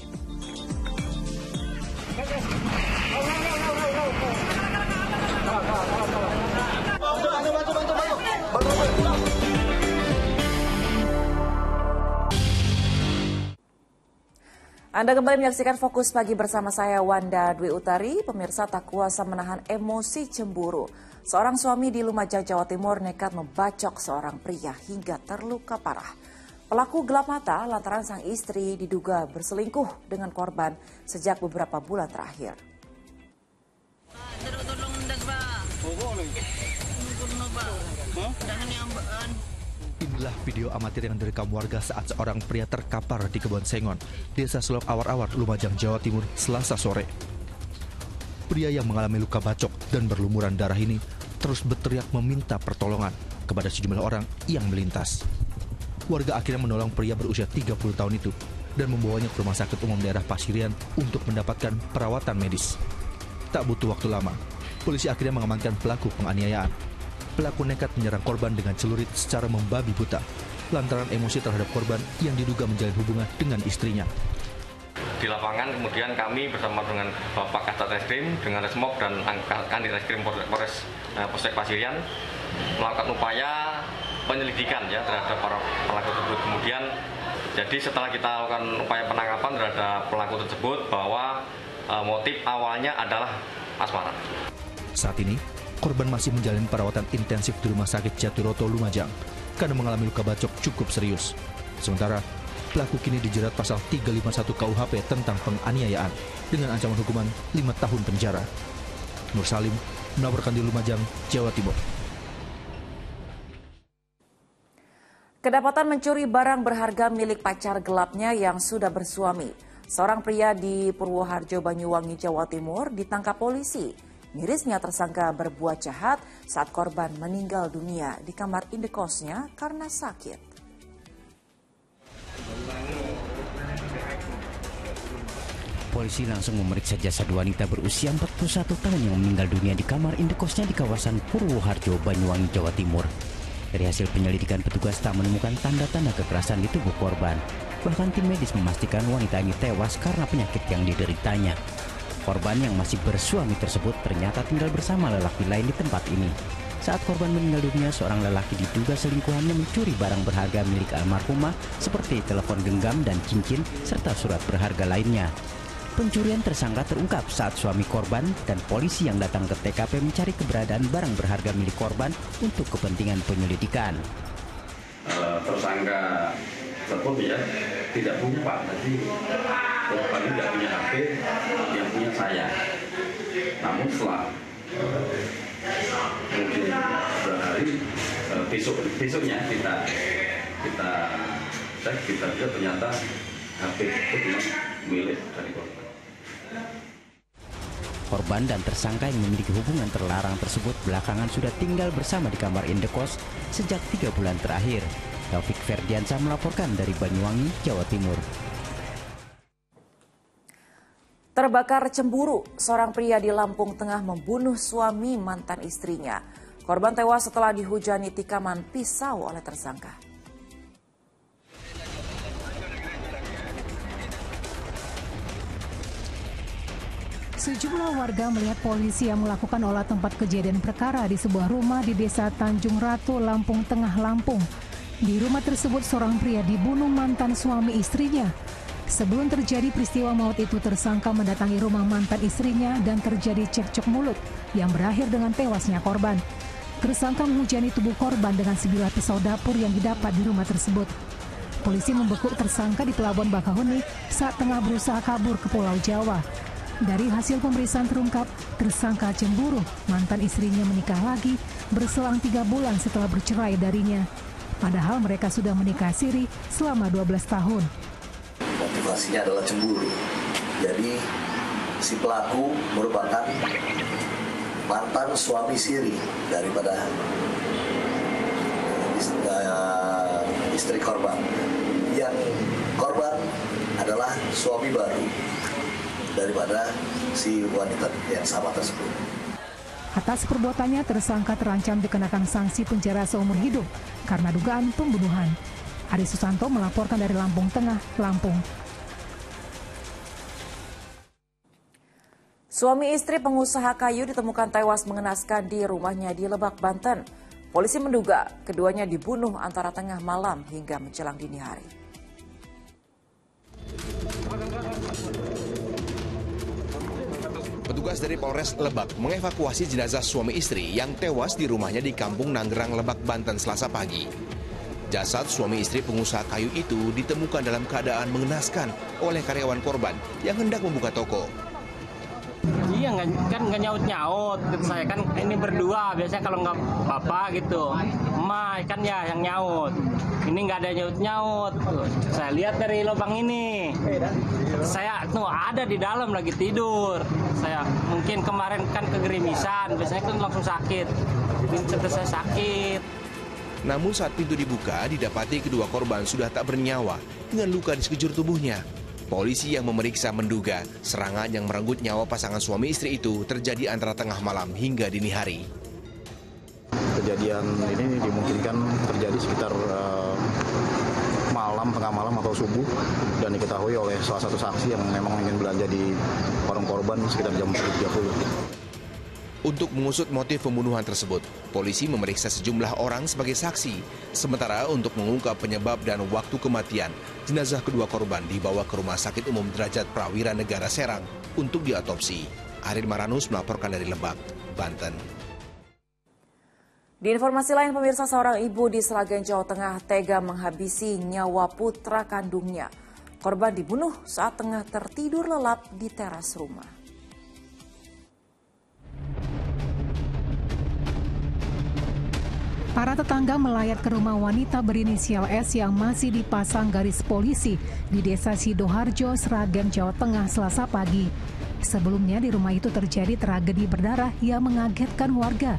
Anda kembali menyaksikan Fokus Pagi bersama saya Wanda Dwi Utari. Pemirsa tak kuasa menahan emosi cemburu. Seorang suami di Lumajang, Jawa Timur nekat membacok seorang pria hingga terluka parah. Pelaku gelap mata lantaran sang istri diduga berselingkuh dengan korban sejak beberapa bulan terakhir. Inilah video amatir yang direkam warga saat seorang pria terkapar di Kebon Sengon, Desa Selok Awar-Awar, Lumajang, Jawa Timur, Selasa sore. Pria yang mengalami luka bacok dan berlumuran darah ini terus berteriak meminta pertolongan kepada sejumlah orang yang melintas. Warga akhirnya menolong pria berusia 30 tahun itu dan membawanya ke Rumah Sakit Umum Daerah Pasirian untuk mendapatkan perawatan medis. Tak butuh waktu lama, polisi akhirnya mengamankan pelaku penganiayaan. Pelaku nekat menyerang korban dengan celurit secara membabi buta lantaran emosi terhadap korban yang diduga menjalin hubungan dengan istrinya. Di lapangan kemudian kami bersama dengan Bapak Kasat Reskrim, dengan Resmob dan Kanit Reskrim Polres Polsek Pasirian melakukan upaya penyelidikan ya terhadap para pelaku tersebut. Kemudian jadi setelah kita lakukan upaya penangkapan terhadap pelaku tersebut bahwa motif awalnya adalah asmara. Saat ini korban masih menjalani perawatan intensif di Rumah Sakit Jatiroto, Lumajang, karena mengalami luka bacok cukup serius. Sementara, pelaku kini dijerat pasal 351 KUHP tentang penganiayaan dengan ancaman hukuman 5 tahun penjara. Nur Salim melaporkan di Lumajang, Jawa Timur. Kedapatan mencuri barang berharga milik pacar gelapnya yang sudah bersuami. Seorang pria di Purwoharjo, Banyuwangi, Jawa Timur ditangkap polisi. Mirisnya tersangka berbuat jahat saat korban meninggal dunia di kamar indekosnya karena sakit. Polisi langsung memeriksa jasad wanita berusia 41 tahun yang meninggal dunia di kamar indekosnya di kawasan Purwoharjo, Banyuwangi, Jawa Timur. Dari hasil penyelidikan, petugas tak menemukan tanda-tanda kekerasan di tubuh korban. Bahkan tim medis memastikan wanita ini tewas karena penyakit yang dideritanya. Korban yang masih bersuami tersebut ternyata tinggal bersama lelaki lain di tempat ini. Saat korban meninggal dunia, seorang lelaki diduga selingkuhannya mencuri barang berharga milik almarhumah seperti telepon genggam dan cincin serta surat berharga lainnya. Pencurian tersangka terungkap saat suami korban dan polisi yang datang ke TKP mencari keberadaan barang berharga milik korban untuk kepentingan penyelidikan. Tersangka tersebut ya tidak punya Pak, jadi korban tidak punya HP, yang punya saya. Namun setelah mungkin berhari besoknya kita cek, kita lihat ternyata HP itu milik dari korban. Korban dan tersangka yang memiliki hubungan terlarang tersebut belakangan sudah tinggal bersama di kamar indekos sejak 3 bulan terakhir. Taufik Ferdiansyah melaporkan dari Banyuwangi, Jawa Timur. Terbakar cemburu, seorang pria di Lampung Tengah membunuh suami mantan istrinya. Korban tewas setelah dihujani tikaman pisau oleh tersangka. Sejumlah warga melihat polisi yang melakukan olah tempat kejadian perkara di sebuah rumah di Desa Tanjung Ratu, Lampung Tengah, Lampung. Di rumah tersebut seorang pria dibunuh mantan suami istrinya. Sebelum terjadi peristiwa maut itu, tersangka mendatangi rumah mantan istrinya dan terjadi cekcok mulut yang berakhir dengan tewasnya korban. Tersangka menghujani tubuh korban dengan sebilah pisau dapur yang didapat di rumah tersebut. Polisi membekuk tersangka di Pelabuhan Bakahuni saat tengah berusaha kabur ke Pulau Jawa. Dari hasil pemeriksaan terungkap, tersangka cemburu mantan istrinya menikah lagi berselang 3 bulan setelah bercerai darinya. Padahal mereka sudah menikah siri selama 12 tahun. Motivasinya adalah cemburu. Jadi si pelaku merupakan mantan suami siri daripada istri korban. Yang korban adalah suami baru daripada si wanita yang sama tersebut. Atas perbuatannya, tersangka terancam dikenakan sanksi penjara seumur hidup karena dugaan pembunuhan. Ari Susanto melaporkan dari Lampung Tengah, Lampung. Suami istri pengusaha kayu ditemukan tewas mengenaskan di rumahnya di Lebak, Banten. Polisi menduga keduanya dibunuh antara tengah malam hingga menjelang dini hari. Petugas dari Polres Lebak mengevakuasi jenazah suami istri yang tewas di rumahnya di Kampung Nanggerang, Lebak, Banten Selasa pagi. Jasad suami istri pengusaha kayu itu ditemukan dalam keadaan mengenaskan oleh karyawan korban yang hendak membuka toko. Iya, kan nggak nyaut-nyaut. Saya kan ini berdua, biasanya kalau nggak bapak gitu. Emak kan ya yang nyaut. Ini nggak ada nyaut-nyaut. Saya lihat dari lubang ini. Saya tuh ada di dalam lagi tidur. Saya mungkin kemarin kan kegerimisan, biasanya kan langsung sakit. Jadi saya sakit. Namun saat pintu dibuka, didapati kedua korban sudah tak bernyawa dengan luka di sekujur tubuhnya. Polisi yang memeriksa menduga serangan yang merenggut nyawa pasangan suami istri itu terjadi antara tengah malam hingga dini hari. Kejadian ini dimungkinkan terjadi sekitar tengah malam atau subuh, dan diketahui oleh salah satu saksi yang memang ingin belanja di warung korban sekitar jam 10.30. Untuk mengusut motif pembunuhan tersebut, polisi memeriksa sejumlah orang sebagai saksi. Sementara untuk mengungkap penyebab dan waktu kematian, jenazah kedua korban dibawa ke Rumah Sakit Umum Derajat Prawira Negara Serang untuk diotopsi. Arin Maranus melaporkan dari Lebak, Banten. Di informasi lain, pemirsa, seorang ibu di Sragen, Jawa Tengah tega menghabisi nyawa putra kandungnya. Korban dibunuh saat tengah tertidur lelap di teras rumah. Para tetangga melayat ke rumah wanita berinisial S yang masih dipasang garis polisi di Desa Sidoharjo, Sragen, Jawa Tengah, Selasa pagi. Sebelumnya di rumah itu terjadi tragedi berdarah yang mengagetkan warga.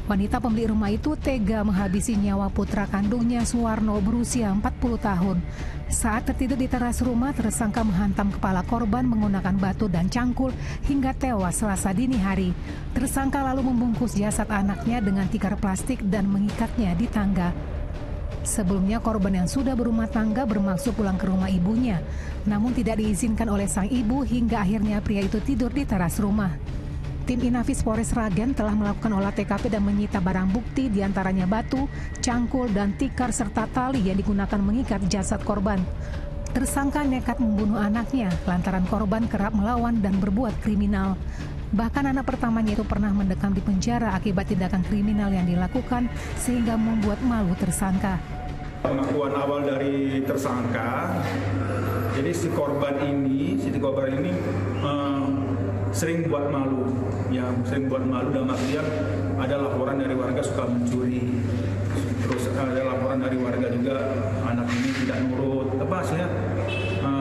Wanita pemilik rumah itu tega menghabisi nyawa putra kandungnya Suwarno berusia 40 tahun. Saat tertidur di teras rumah, tersangka menghantam kepala korban menggunakan batu dan cangkul hingga tewas Selasa dini hari. Tersangka lalu membungkus jasad anaknya dengan tikar plastik dan mengikatnya di tangga. Sebelumnya korban yang sudah berumah tangga bermaksud pulang ke rumah ibunya, namun tidak diizinkan oleh sang ibu hingga akhirnya pria itu tidur di teras rumah. Tim Inafis Polres Sragen telah melakukan olah TKP dan menyita barang bukti diantaranya batu, cangkul, dan tikar serta tali yang digunakan mengikat jasad korban. Tersangka nekat membunuh anaknya lantaran korban kerap melawan dan berbuat kriminal. Bahkan anak pertamanya itu pernah mendekam di penjara akibat tindakan kriminal yang dilakukan sehingga membuat malu tersangka. Pengakuan awal dari tersangka, jadi si korban ini sering buat malu, sering buat malu dalam artian ada laporan dari warga suka mencuri, terus ada laporan dari warga juga anak ini tidak nurut, hasilnya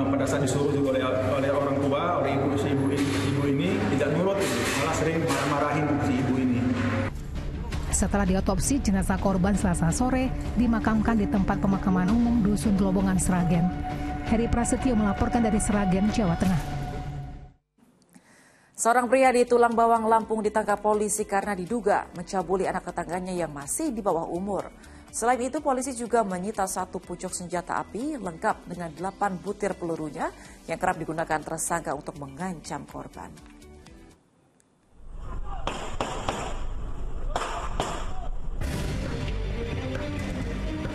pada saat disuruh juga oleh orang tua, oleh ibu ini tidak nurut, malah sering marah-marahin si ibu ini. Setelah diotopsi, jenazah korban Selasa sore dimakamkan di tempat pemakaman umum Dusun Globongan, Sragen. Heri Prasetyo melaporkan dari Sragen, Jawa Tengah. Seorang pria di Tulang Bawang, Lampung ditangkap polisi karena diduga mencabuli anak tetangganya yang masih di bawah umur. Selain itu, polisi juga menyita 1 pucuk senjata api lengkap dengan 8 butir pelurunya yang kerap digunakan tersangka untuk mengancam korban.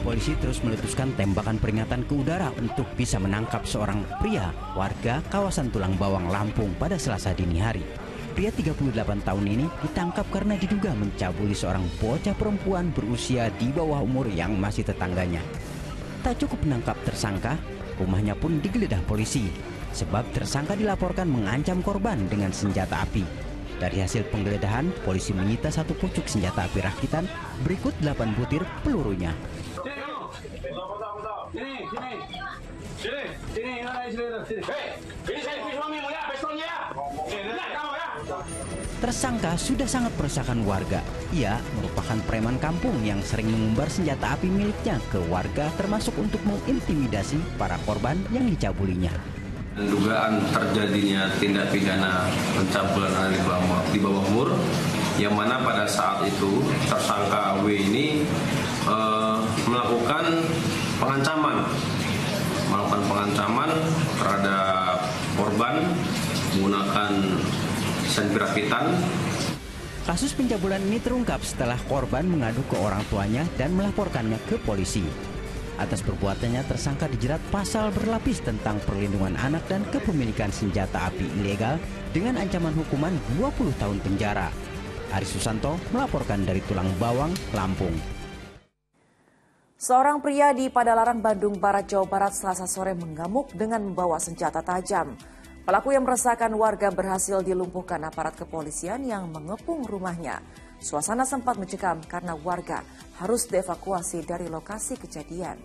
Polisi terus meletuskan tembakan peringatan ke udara untuk bisa menangkap seorang pria warga kawasan Tulang Bawang, Lampung pada Selasa dini hari. Pria 38 tahun ini ditangkap karena diduga mencabuli seorang bocah perempuan berusia di bawah umur yang masih tetangganya. Tak cukup menangkap tersangka, rumahnya pun digeledah polisi, sebab tersangka dilaporkan mengancam korban dengan senjata api. Dari hasil penggeledahan, polisi menyita 1 pucuk senjata api rakitan, berikut 8 butir pelurunya. Tersangka sudah sangat meresahkan warga. Ia merupakan preman kampung yang sering mengumbar senjata api miliknya ke warga, termasuk untuk mengintimidasi para korban yang dicabulinya. Dugaan terjadinya tindak pidana pencabulan anak di bawah umur yang mana pada saat itu tersangka W ini melakukan pengancaman terhadap korban menggunakan senpi rakitan. Kasus pencabulan ini terungkap setelah korban mengadu ke orang tuanya dan melaporkannya ke polisi. Atas perbuatannya, tersangka dijerat pasal berlapis tentang perlindungan anak dan kepemilikan senjata api ilegal dengan ancaman hukuman 20 tahun penjara. Aris Susanto melaporkan dari Tulang Bawang, Lampung. Seorang pria di Padalarang, Bandung Barat, Jawa Barat Selasa sore mengamuk dengan membawa senjata tajam. Pelaku yang meresahkan warga berhasil dilumpuhkan aparat kepolisian yang mengepung rumahnya. Suasana sempat mencekam karena warga harus dievakuasi dari lokasi kejadian.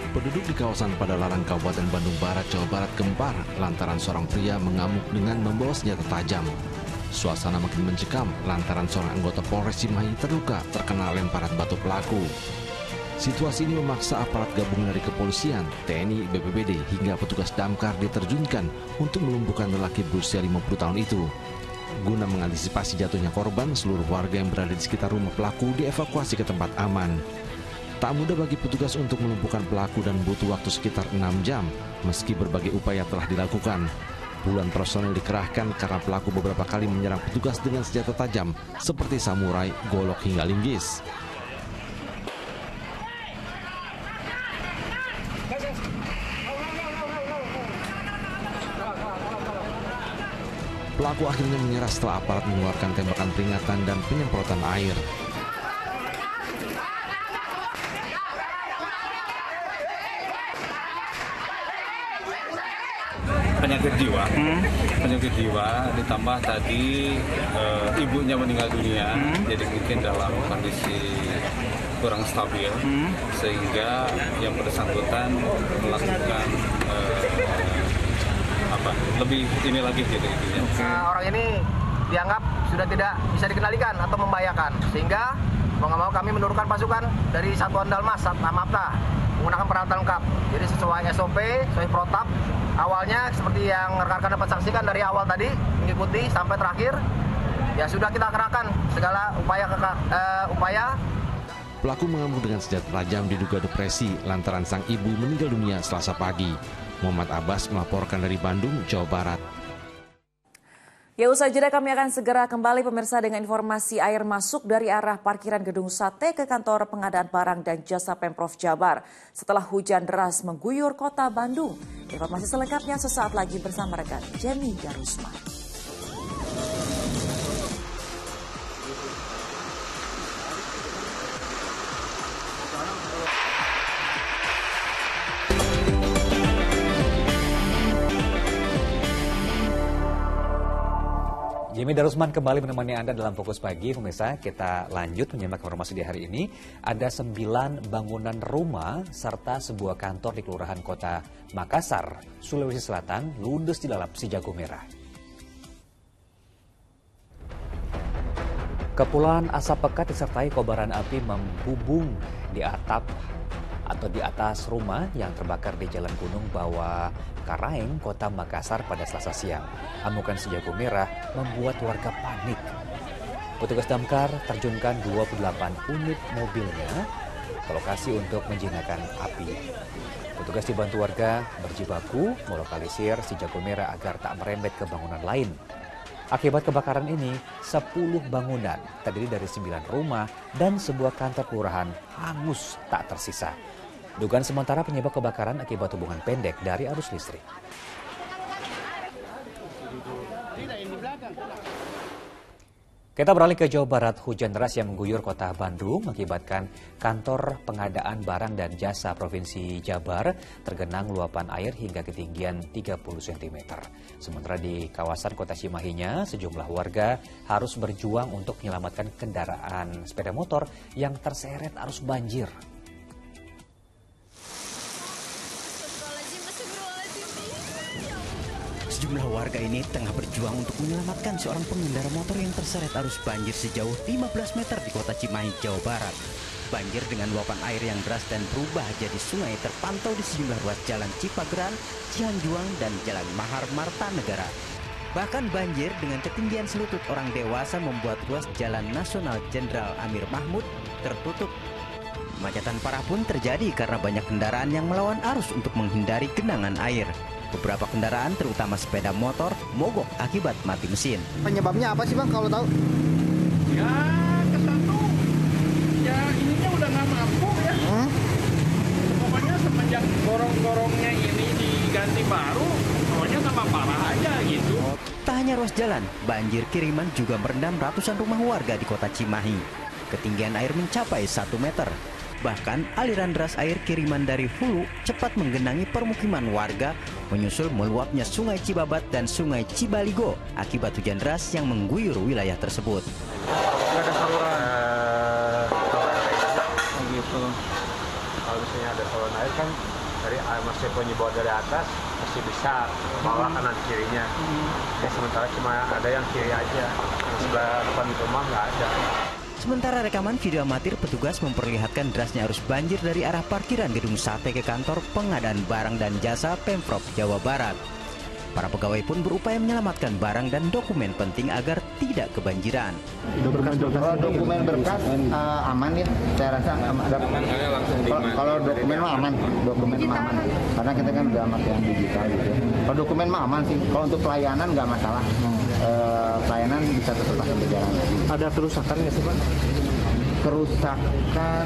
Penduduk di kawasan Padalarang, Kabupaten Bandung Barat, Jawa Barat gempar lantaran seorang pria mengamuk dengan membawa senjata tajam. Suasana makin mencekam lantaran seorang anggota Polres Cimahi terluka terkena lemparan batu pelaku. Situasi ini memaksa aparat gabungan dari kepolisian, TNI, BPBD hingga petugas damkar diterjunkan untuk melumpuhkan lelaki berusia 50 tahun itu. Guna mengantisipasi jatuhnya korban, seluruh warga yang berada di sekitar rumah pelaku dievakuasi ke tempat aman. Tak mudah bagi petugas untuk melumpuhkan pelaku dan butuh waktu sekitar 6 jam, meski berbagai upaya telah dilakukan. Puluhan personel dikerahkan karena pelaku beberapa kali menyerang petugas dengan senjata tajam seperti samurai, golok hingga linggis. Pelaku akhirnya menyerah setelah aparat mengeluarkan tembakan peringatan dan penyemprotan air. Penyakit jiwa ditambah tadi ibunya meninggal dunia, jadi mungkin dalam kondisi kurang stabil, sehingga yang bersangkutan melakukan lebih ini lagi gitu intinya. Orang ini dianggap sudah tidak bisa dikendalikan atau membahayakan, sehingga mau nggak mau kami menurunkan pasukan dari Satuan Dalmas Mapta menggunakan peralatan lengkap. Jadi sesuai SOP, sesuai protap. Awalnya seperti yang rekan-rekan dapat saksikan dari awal tadi mengikuti sampai terakhir, ya sudah kita kerahkan segala upaya. Pelaku mengamuk dengan senjata tajam diduga depresi lantaran sang ibu meninggal dunia Selasa pagi. Muhammad Abbas melaporkan dari Bandung, Jawa Barat. Ya, usai jeda kami akan segera kembali pemirsa dengan informasi air masuk dari arah parkiran Gedung Sate ke kantor pengadaan barang dan jasa Pemprov Jabar setelah hujan deras mengguyur kota Bandung. Informasi selengkapnya sesaat lagi bersama rekan Jenny Darusman. Jimmy Darusman kembali menemani Anda dalam Fokus Pagi. Pemirsa, kita lanjut menyimak informasi di hari ini. Ada 9 bangunan rumah serta sebuah kantor di Kelurahan Kota Makassar, Sulawesi Selatan, ludes dilalap si jago merah. Kepulan asap pekat disertai kobaran api membubung di atap atau di atas rumah yang terbakar di Jalan Gunung Bawah Karaeng, Kota Makassar pada Selasa siang. Amukan si jago merah membuat warga panik. Petugas damkar terjunkan 28 unit mobilnya ke lokasi untuk menjinakkan api. Petugas dibantu warga berjibaku melokalisir si jago merah agar tak merembet ke bangunan lain. Akibat kebakaran ini, 10 bangunan terdiri dari 9 rumah dan sebuah kantor kelurahan hangus tak tersisa. Dugaan sementara penyebab kebakaran akibat hubungan pendek dari arus listrik. Kita beralih ke Jawa Barat. Hujan deras yang mengguyur kota Bandung mengakibatkan kantor pengadaan barang dan jasa Provinsi Jabar tergenang luapan air hingga ketinggian 30 cm. Sementara di kawasan kota Cimahinya, sejumlah warga harus berjuang untuk menyelamatkan kendaraan sepeda motor yang terseret arus banjir. Sejumlah warga ini tengah berjuang untuk menyelamatkan seorang pengendara motor yang terseret arus banjir sejauh 15 meter di kota Cimahi, Jawa Barat. Banjir dengan luapan air yang deras dan berubah jadi sungai terpantau di sejumlah ruas jalan Cipageran, Cianjuang, dan Jalan Mahar Marta Negara. Bahkan banjir dengan ketinggian selutut orang dewasa membuat ruas Jalan Nasional Jenderal Amir Mahmud tertutup. Kemacetan parah pun terjadi karena banyak kendaraan yang melawan arus untuk menghindari genangan air. Beberapa kendaraan, terutama sepeda motor, mogok akibat mati mesin. Penyebabnya apa sih Bang kalau tahu? Ya, kesatu. Ya, ininya udah nggak mampu ya. Pokoknya semenjak gorong-gorongnya ini diganti baru, pokoknya tambah parah aja gitu. Tak hanya ruas jalan, banjir kiriman juga merendam ratusan rumah warga di kota Cimahi. Ketinggian air mencapai 1 meter. Bahkan aliran deras air kiriman dari hulu cepat menggenangi permukiman warga, menyusul meluapnya Sungai Cibabat dan Sungai Cibaligo akibat hujan deras yang mengguyur wilayah tersebut. Nggak ada saluran. Gitu. Kalau misalnya ada saluran air kan dari masih penyebab dari atas masih bisa malah kanan kirinya. Ya, sementara cuma ada yang kiri aja, yang sebelah depan rumah nggak ada. Sementara rekaman video amatir petugas memperlihatkan derasnya arus banjir dari arah parkiran gedung sate ke kantor pengadaan barang dan jasa Pemprov Jawa Barat. Para pegawai pun berupaya menyelamatkan barang dan dokumen penting agar tidak kebanjiran. Dokumen berkas aman ya, saya rasa kalau dokumen mah aman, karena kita kan udah pakai yang digital gitu. Kalau dokumen mah aman sih, kalau untuk pelayanan nggak masalah, pelayanan bisa tetap berjalan. Ada kerusakan nggak sih Pak? Kerusakan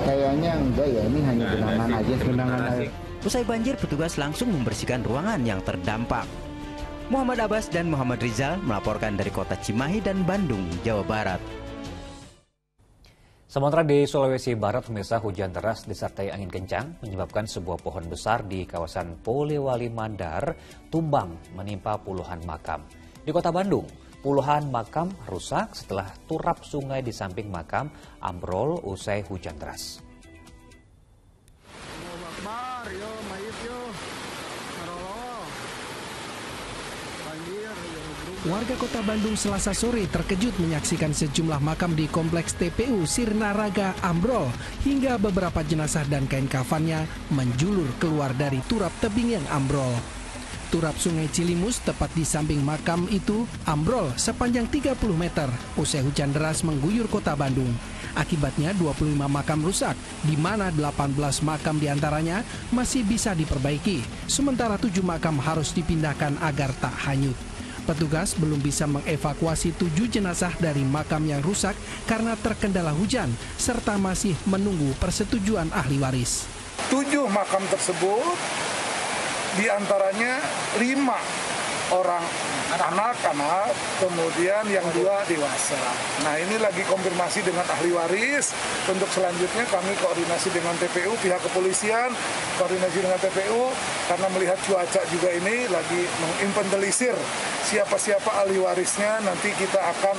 kayaknya enggak ya, ini hanya genangan aja, genangan air. Usai banjir, petugas langsung membersihkan ruangan yang terdampak. Muhammad Abbas dan Muhammad Rizal melaporkan dari kota Cimahi dan Bandung, Jawa Barat. Sementara di Sulawesi Barat, pemirsa, hujan deras disertai angin kencang menyebabkan sebuah pohon besar di kawasan Polewali Mandar tumbang menimpa puluhan makam. Di kota Bandung, puluhan makam rusak setelah turap sungai di samping makam ambrol usai hujan deras. Warga kota Bandung Selasa sore terkejut menyaksikan sejumlah makam di kompleks TPU Sirna Raga ambrol hingga beberapa jenazah dan kain kafannya menjulur keluar dari turap tebing yang ambrol. Turap Sungai Cilimus tepat di samping makam itu ambrol sepanjang 30 meter usai hujan deras mengguyur kota Bandung. Akibatnya 25 makam rusak, di mana 18 makam diantaranya masih bisa diperbaiki, sementara 7 makam harus dipindahkan agar tak hanyut. Petugas belum bisa mengevakuasi 7 jenazah dari makam yang rusak karena terkendala hujan, serta masih menunggu persetujuan ahli waris. 7 makam tersebut, diantaranya 5 orang anak-anak, kemudian yang 2 dewasa. Nah, ini lagi konfirmasi dengan ahli waris. Untuk selanjutnya kami koordinasi dengan TPU, pihak kepolisian, koordinasi dengan TPU, karena melihat cuaca juga ini lagi menginventarisir siapa-siapa ahli warisnya. Nanti kita akan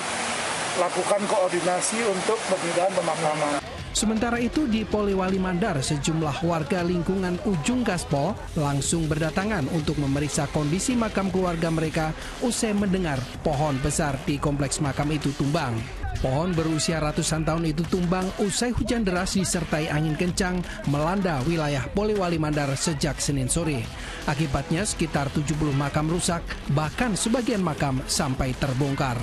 lakukan koordinasi untuk pemindahan pemakaman. Sementara itu di Polewali Mandar, sejumlah warga lingkungan Ujung Gaspol langsung berdatangan untuk memeriksa kondisi makam keluarga mereka usai mendengar pohon besar di kompleks makam itu tumbang. Pohon berusia ratusan tahun itu tumbang usai hujan deras disertai angin kencang melanda wilayah Polewali Mandar sejak Senin sore. Akibatnya sekitar 70 makam rusak, bahkan sebagian makam sampai terbongkar.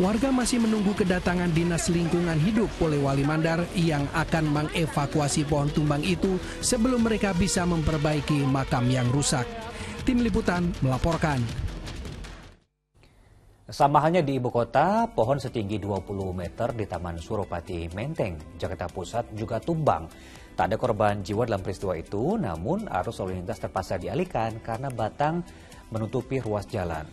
Warga masih menunggu kedatangan Dinas Lingkungan Hidup Polewali Mandar yang akan mengevakuasi pohon tumbang itu sebelum mereka bisa memperbaiki makam yang rusak. Tim Liputan melaporkan. Sama halnya di ibu kota, pohon setinggi 20 meter di Taman Suropati Menteng, Jakarta Pusat juga tumbang. Tak ada korban jiwa dalam peristiwa itu, namun arus lalu lintas terpaksa dialihkan karena batang menutupi ruas jalan.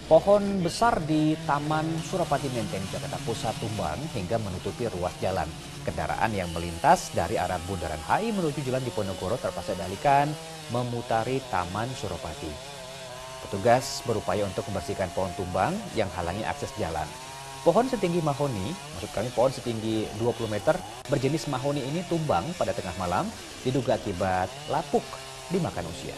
Pohon besar di Taman Suropati Menteng, Jakarta Pusat tumbang hingga menutupi ruas jalan. Kendaraan yang melintas dari arah Bundaran HI menuju Jalan Diponegoro terpaksa dialihkan memutari Taman Suropati. Petugas berupaya untuk membersihkan pohon tumbang yang halangi akses jalan. Pohon setinggi mahoni, pohon setinggi 20 meter berjenis mahoni ini tumbang pada tengah malam, diduga akibat lapuk dimakan usia.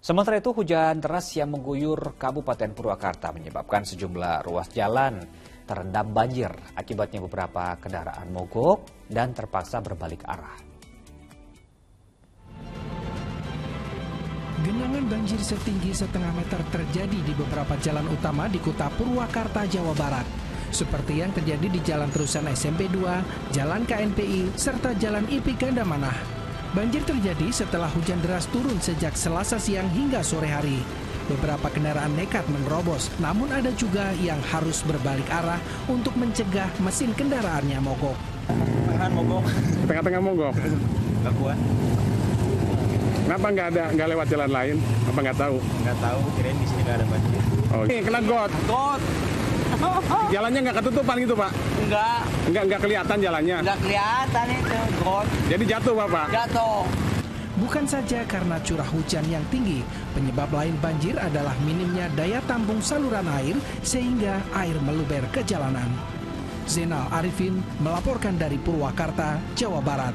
Sementara itu, hujan deras yang mengguyur Kabupaten Purwakarta menyebabkan sejumlah ruas jalan terendam banjir. Akibatnya beberapa kendaraan mogok dan terpaksa berbalik arah. Genangan banjir setinggi setengah meter terjadi di beberapa jalan utama di Kota Purwakarta, Jawa Barat. Seperti yang terjadi di Jalan Terusan SMP 2, Jalan KNPI, serta Jalan IP Gandamanah. Banjir terjadi setelah hujan deras turun sejak Selasa siang hingga sore hari. Beberapa kendaraan nekat menerobos, namun ada juga yang harus berbalik arah untuk mencegah mesin kendaraannya mogok. Tengah-tengah mogok? Nggak kuat. Kenapa nggak lewat jalan lain? Apa nggak tahu? Nggak tahu, kirain di sini nggak ada banjir. Oh, ini kena got. Jalannya nggak ketutupan gitu, Pak? Nggak kelihatan jalannya? Nggak kelihatan itu, got. Jadi jatuh, Bapak? Jatuh. Bukan saja karena curah hujan yang tinggi, penyebab lain banjir adalah minimnya daya tampung saluran air sehingga air meluber ke jalanan. Zainal Arifin melaporkan dari Purwakarta, Jawa Barat.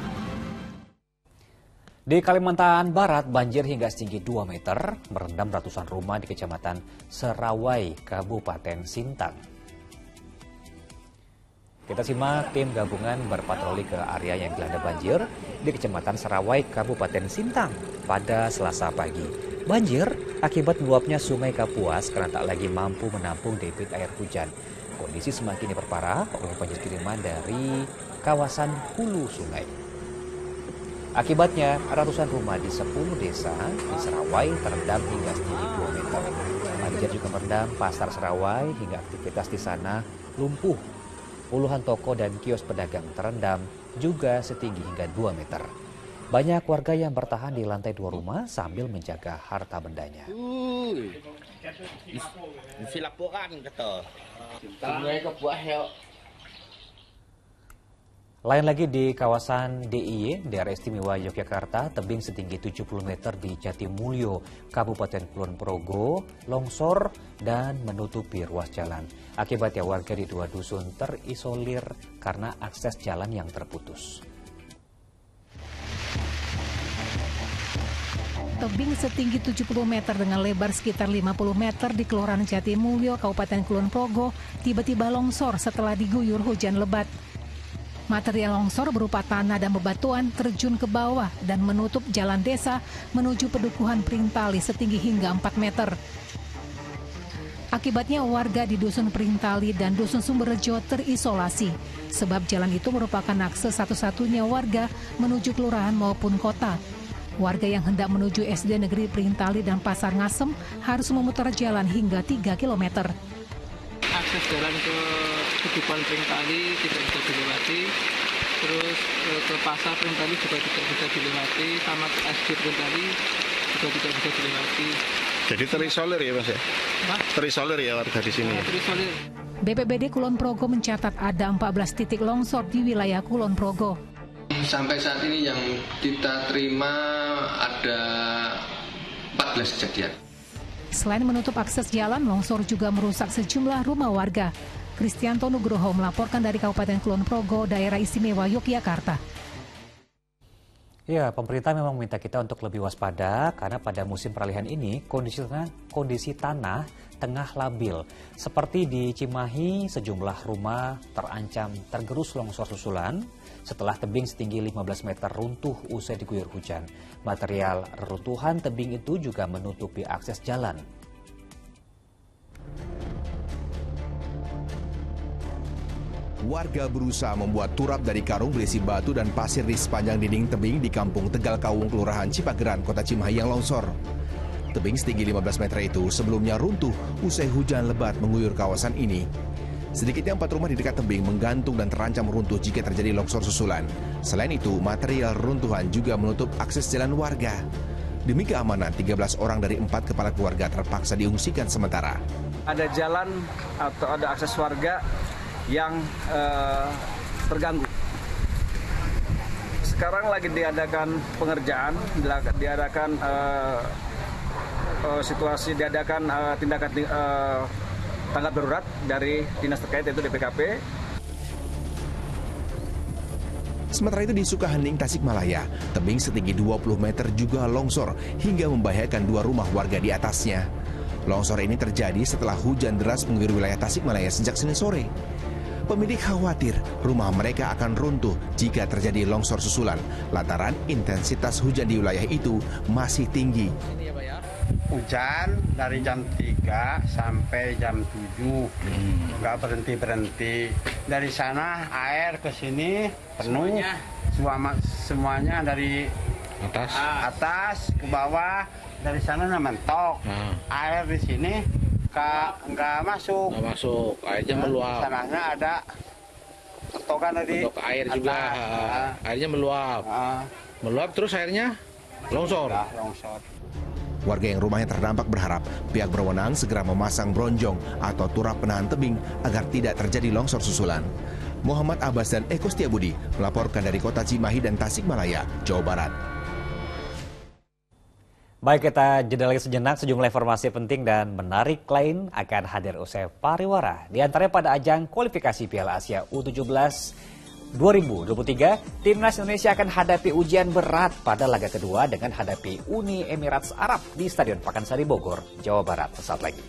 Di Kalimantan Barat, banjir hingga setinggi 2 meter merendam ratusan rumah di Kecamatan Serawai, Kabupaten Sintang. Kita simak tim gabungan berpatroli ke area yang dilanda banjir di Kecamatan Serawai, Kabupaten Sintang pada Selasa pagi. Banjir akibat meluapnya Sungai Kapuas karena tak lagi mampu menampung debit air hujan. Kondisi semakin diperparah oleh banjir kiriman dari kawasan hulu sungai. Akibatnya, ratusan rumah di 10 desa di Serawai terendam hingga setinggi 2 meter. Banjir juga merendam pasar Serawai hingga aktivitas di sana lumpuh. Puluhan toko dan kios pedagang terendam juga setinggi hingga 2 meter. Banyak warga yang bertahan di lantai 2 rumah sambil menjaga harta bendanya. Lain lagi di kawasan DIY, Daerah Istimewa Yogyakarta, tebing setinggi 70 meter di Jatimulyo, Kabupaten Kulon Progo, longsor dan menutupi ruas jalan. Akibatnya warga di 2 dusun terisolir karena akses jalan yang terputus. Tebing setinggi 70 meter dengan lebar sekitar 50 meter di Kelurahan Jatimulyo, Kabupaten Kulon Progo, tiba-tiba longsor setelah diguyur hujan lebat. Material longsor berupa tanah dan bebatuan terjun ke bawah dan menutup jalan desa menuju Pedukuhan Pringtali setinggi hingga 4 meter. Akibatnya warga di Dusun Pringtali dan Dusun Sumberrejo terisolasi, sebab jalan itu merupakan akses satu-satunya warga menuju kelurahan maupun kota. Warga yang hendak menuju SD Negeri Pringtali dan Pasar Ngasem harus memutar jalan hingga 3 km. Akses jalan ke Pedukuhan Pringtali tidak bisa dilewati, terus ke Pasar Pringtali juga tidak bisa dilewati, sama ke SD Pringtali juga tidak bisa dilewati. Jadi terisolir ya Mas ya? Terisolir ya warga di sini? Terisolir. BPBD Kulon Progo mencatat ada 14 titik longsor di wilayah Kulon Progo. Sampai saat ini yang kita terima ada 14 kejadian. Selain menutup akses jalan, longsor juga merusak sejumlah rumah warga. Kristianto Nugroho melaporkan dari Kabupaten Kulon Progo, Daerah Istimewa Yogyakarta. Ya, pemerintah memang meminta kita untuk lebih waspada karena pada musim peralihan ini kondisi tanah tengah labil. Seperti di Cimahi, sejumlah rumah terancam tergerus longsor susulan setelah tebing setinggi 15 meter runtuh usai diguyur hujan. Material reruntuhan tebing itu juga menutupi akses jalan. Warga berusaha membuat turap dari karung berisi batu dan pasir di sepanjang dinding tebing di Kampung Tegal Kawung, Kelurahan Cipageran, Kota Cimahi yang longsor. Tebing setinggi 15 meter itu sebelumnya runtuh usai hujan lebat mengguyur kawasan ini. Sedikitnya 4 rumah di dekat tebing menggantung dan terancam runtuh jika terjadi longsor susulan. Selain itu, material runtuhan juga menutup akses jalan warga. Demi keamanan, 13 orang dari 4 kepala keluarga terpaksa diungsikan sementara. Ada jalan atau ada akses warga yang terganggu. Sekarang lagi diadakan pengerjaan, diadakan tindakan tanggap darurat dari dinas terkait yaitu DPKP. Sementara itu di Sukahening, Tasikmalaya, tebing setinggi 20 meter juga longsor hingga membahayakan 2 rumah warga di atasnya. Longsor ini terjadi setelah hujan deras mengguyur wilayah Tasikmalaya sejak Senin sore. Pemilik khawatir rumah mereka akan runtuh jika terjadi longsor susulan lantaran intensitas hujan di wilayah itu masih tinggi. hujan dari jam 3 sampai jam 7, nggak berhenti-berhenti. Dari sana air ke sini penuh, semuanya dari atas ke bawah, dari sana mentok. Air di sini nggak masuk. Nggak masuk, airnya meluap. Sananya ada totokan tadi. Untuk air juga, airnya meluap. Meluap terus airnya longsor. Longsor. Warga yang rumahnya terdampak berharap pihak berwenang segera memasang bronjong atau turap penahan tebing agar tidak terjadi longsor susulan. Muhammad Abbas dan Eko Setiabudi melaporkan dari kota Cimahi dan Tasikmalaya, Jawa Barat. Baik, kita jeda lagi sejenak. Sejumlah informasi penting dan menarik lain akan hadir usai pariwara. Di antaranya pada ajang kualifikasi Piala Asia U17 2023, Timnas Indonesia akan hadapi ujian berat pada laga kedua dengan hadapi Uni Emirat Arab di Stadion Pakansari Bogor, Jawa Barat. Sesaat lagi.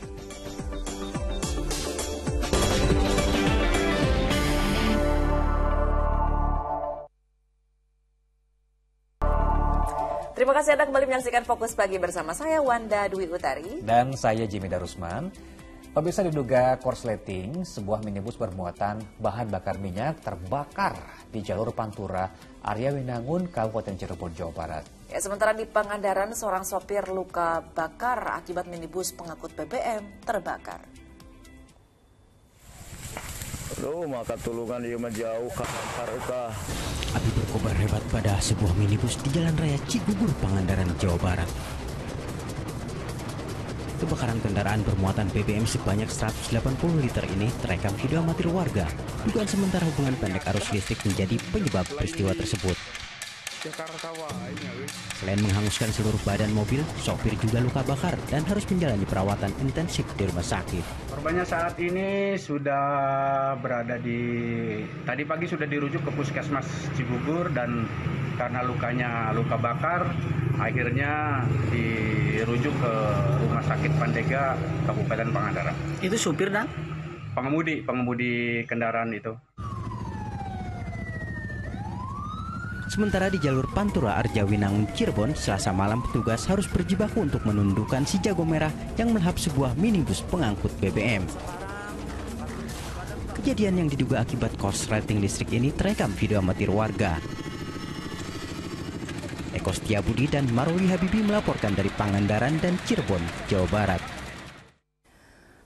Terima kasih Anda kembali menyaksikan Fokus Pagi bersama saya Wanda Dwi Utari. Dan saya Jimmy Darusman. Pemirsa, diduga korsleting, sebuah minibus bermuatan bahan bakar minyak terbakar di jalur Pantura, area Winangun, Kabupaten Cirebon, Jawa Barat. Ya, sementara di Pangandaran, seorang sopir luka bakar akibat minibus pengangkut BBM terbakar. Aduh, maka tulungan dia menjauh ke Pantura. Api berkobar hebat pada sebuah minibus di Jalan Raya Cigugur, Pangandaran, Jawa Barat. Kebakaran kendaraan bermuatan BBM sebanyak 180 liter ini terekam video amatir warga. Dugaan sementara hubungan pendek arus listrik menjadi penyebab peristiwa tersebut. Selain menghanguskan seluruh badan mobil, sopir juga luka bakar dan harus menjalani perawatan intensif di rumah sakit. Korbannya saat ini sudah berada tadi pagi sudah dirujuk ke Puskesmas Cigugur dan karena lukanya luka bakar, akhirnya dirujuk ke Rumah Sakit Pandega Kabupaten Pangandaran. Itu supir dan? Pengemudi kendaraan itu. Sementara di jalur Pantura Arjawinangun Cirebon, Selasa malam petugas harus berjibaku untuk menundukkan si jago merah yang melahap sebuah minibus pengangkut BBM. Kejadian yang diduga akibat korsleting listrik ini terekam video amatir warga. Eko Setiabudi dan Maruli Habibi melaporkan dari Pangandaran dan Cirebon, Jawa Barat.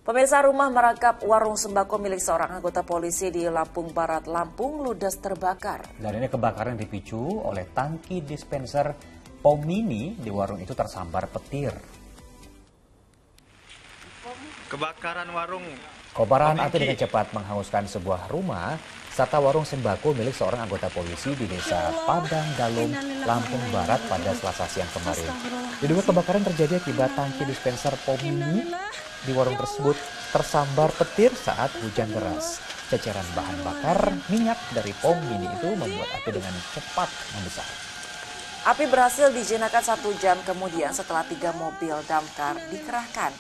Pemirsa, rumah merangkap warung sembako milik seorang anggota polisi di Lampung Barat, Lampung ludes terbakar. Dan ini kebakaran dipicu oleh tangki dispenser POM mini di warung itu tersambar petir. Kebakaran warung. Kobaran api dengan cepat menghanguskan sebuah rumah serta warung sembako milik seorang anggota polisi di Desa Padang Dalem, Lampung Barat pada Selasa siang kemarin. Diduga kebakaran terjadi akibat tangki dispenser POM mini di warung tersebut tersambar petir saat hujan deras. Ceceran bahan bakar minyak dari POM mini itu membuat api dengan cepat membesar. Api berhasil dijinakan 1 jam kemudian setelah 3 mobil damkar dikerahkan.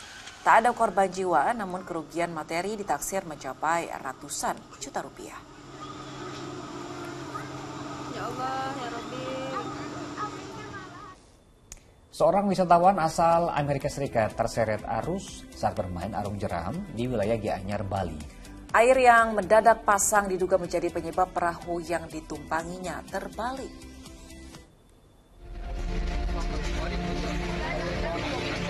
Tak ada korban jiwa, namun kerugian materi ditaksir mencapai ratusan juta rupiah. Ya Allah, ya Rabbi. Seorang wisatawan asal Amerika Serikat terseret arus saat bermain arung jeram di wilayah Gianyar, Bali. Air yang mendadak pasang diduga menjadi penyebab perahu yang ditumpanginya terbalik.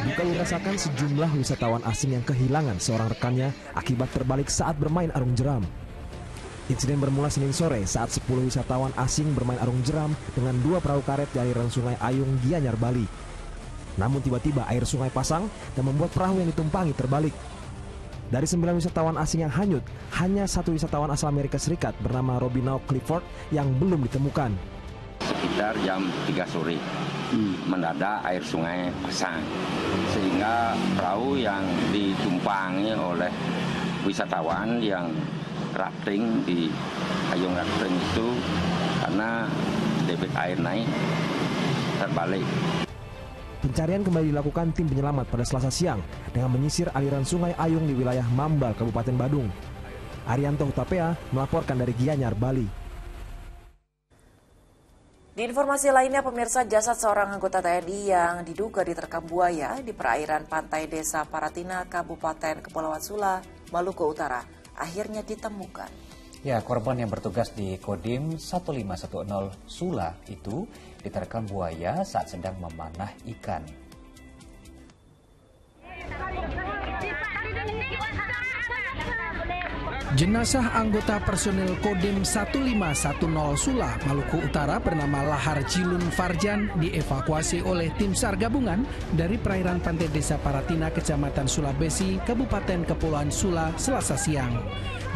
Duka dirasakan sejumlah wisatawan asing yang kehilangan seorang rekannya akibat terbalik saat bermain arung jeram. Insiden bermula Senin sore saat 10 wisatawan asing bermain arung jeram dengan 2 perahu karet di aliran Sungai Ayung, Gianyar, Bali. Namun tiba-tiba air sungai pasang dan membuat perahu yang ditumpangi terbalik. Dari 9 wisatawan asing yang hanyut, hanya 1 wisatawan asal Amerika Serikat bernama Robinau Clifford yang belum ditemukan. Sekitar jam 3 sore, mendadak air sungai pasang, sehingga perahu yang ditumpangi oleh wisatawan yang rafting di Ayung Rafting itu karena debit air naik terbalik. Pencarian kembali dilakukan tim penyelamat pada Selasa siang dengan menyisir aliran Sungai Ayung di wilayah Mambal, Kabupaten Badung. Arianto Hutapea melaporkan dari Gianyar, Bali. Di informasi lainnya, pemirsa, jasad seorang anggota TNI yang diduga diterkam buaya di perairan pantai Desa Paratina, Kabupaten Kepulauan Sula, Maluku Utara, akhirnya ditemukan. Ya, korban yang bertugas di Kodim 1510 Sula itu diterkam buaya saat sedang memanah ikan. Jenazah anggota personil Kodim 1510 Sula, Maluku Utara bernama Lahar Jilun Farjan dievakuasi oleh tim SAR gabungan dari perairan pantai Desa Paratina, Kecamatan Sulawesi, Kabupaten Kepulauan Sula, Selasa siang.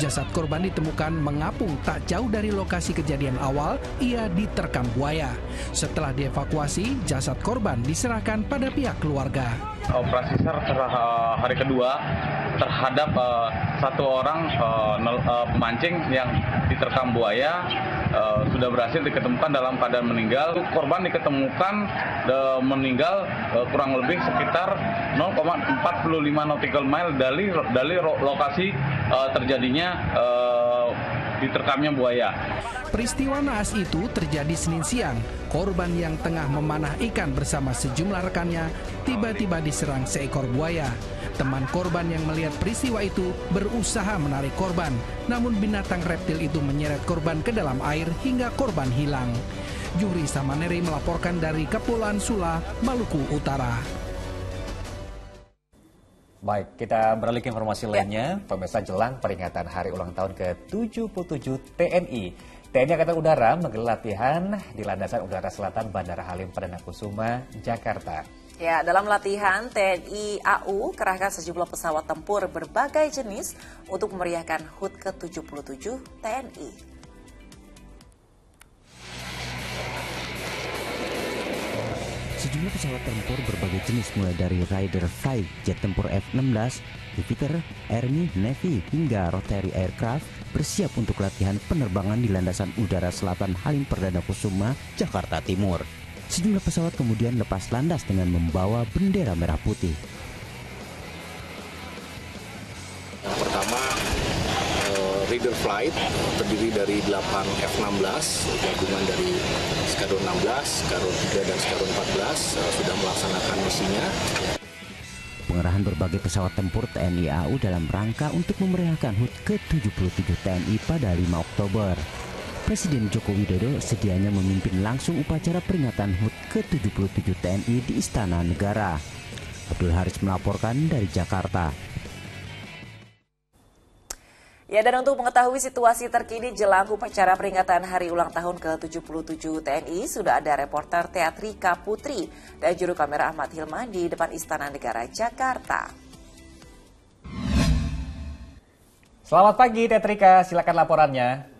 Jasad korban ditemukan mengapung tak jauh dari lokasi kejadian awal, ia diterkam buaya. Setelah dievakuasi, jasad korban diserahkan pada pihak keluarga. Operasi SAR hari kedua terhadap satu orang pemancing yang diterkam buaya sudah berhasil diketemukan dalam keadaan meninggal. Korban diketemukan meninggal kurang lebih sekitar 0,45 nautical mile dari lokasi terjadinya diterkamnya buaya. Peristiwa naas itu terjadi Senin siang. Korban yang tengah memanah ikan bersama sejumlah rekannya tiba-tiba diserang seekor buaya. Teman korban yang melihat peristiwa itu berusaha menarik korban, namun binatang reptil itu menyeret korban ke dalam air hingga korban hilang. Juri Samaneri melaporkan dari Kepulauan Sula, Maluku Utara. Baik, kita beralih ke informasi lainnya. Pemirsa, jelang peringatan hari ulang tahun ke-77 TNI. TNI Angkatan Udara menggelar latihan di Landasan Udara Selatan Bandara Halim Perdana Kusuma, Jakarta. Ya, dalam latihan TNI AU kerahkan sejumlah pesawat tempur berbagai jenis untuk memeriahkan HUT ke-77 TNI. Sejumlah pesawat tempur berbagai jenis mulai dari Raider 5, jet tempur F-16, Jupiter, Army, Navy, hingga Rotary Aircraft bersiap untuk latihan penerbangan di Landasan Udara Selatan Halim Perdana Kusuma, Jakarta Timur. Sejumlah pesawat kemudian lepas landas dengan membawa bendera merah putih. Yang pertama, Raider Flight terdiri dari 8 F-16 gabungan dari Skadron 16, Skadron 3 dan Skadron 14 sudah melaksanakan misinya. Pengerahan berbagai pesawat tempur TNI AU dalam rangka untuk memeriahkan HUT ke-77 TNI pada 5 Oktober. Presiden Joko Widodo sedianya memimpin langsung upacara peringatan HUT ke-77 TNI di Istana Negara. Abdul Haris melaporkan dari Jakarta. Ya, dan untuk mengetahui situasi terkini jelang upacara peringatan hari ulang tahun ke-77 TNI, sudah ada reporter Teatrika Putri dan juru kamera Ahmad Hilman di depan Istana Negara, Jakarta. Selamat pagi Teatrika, silakan laporannya.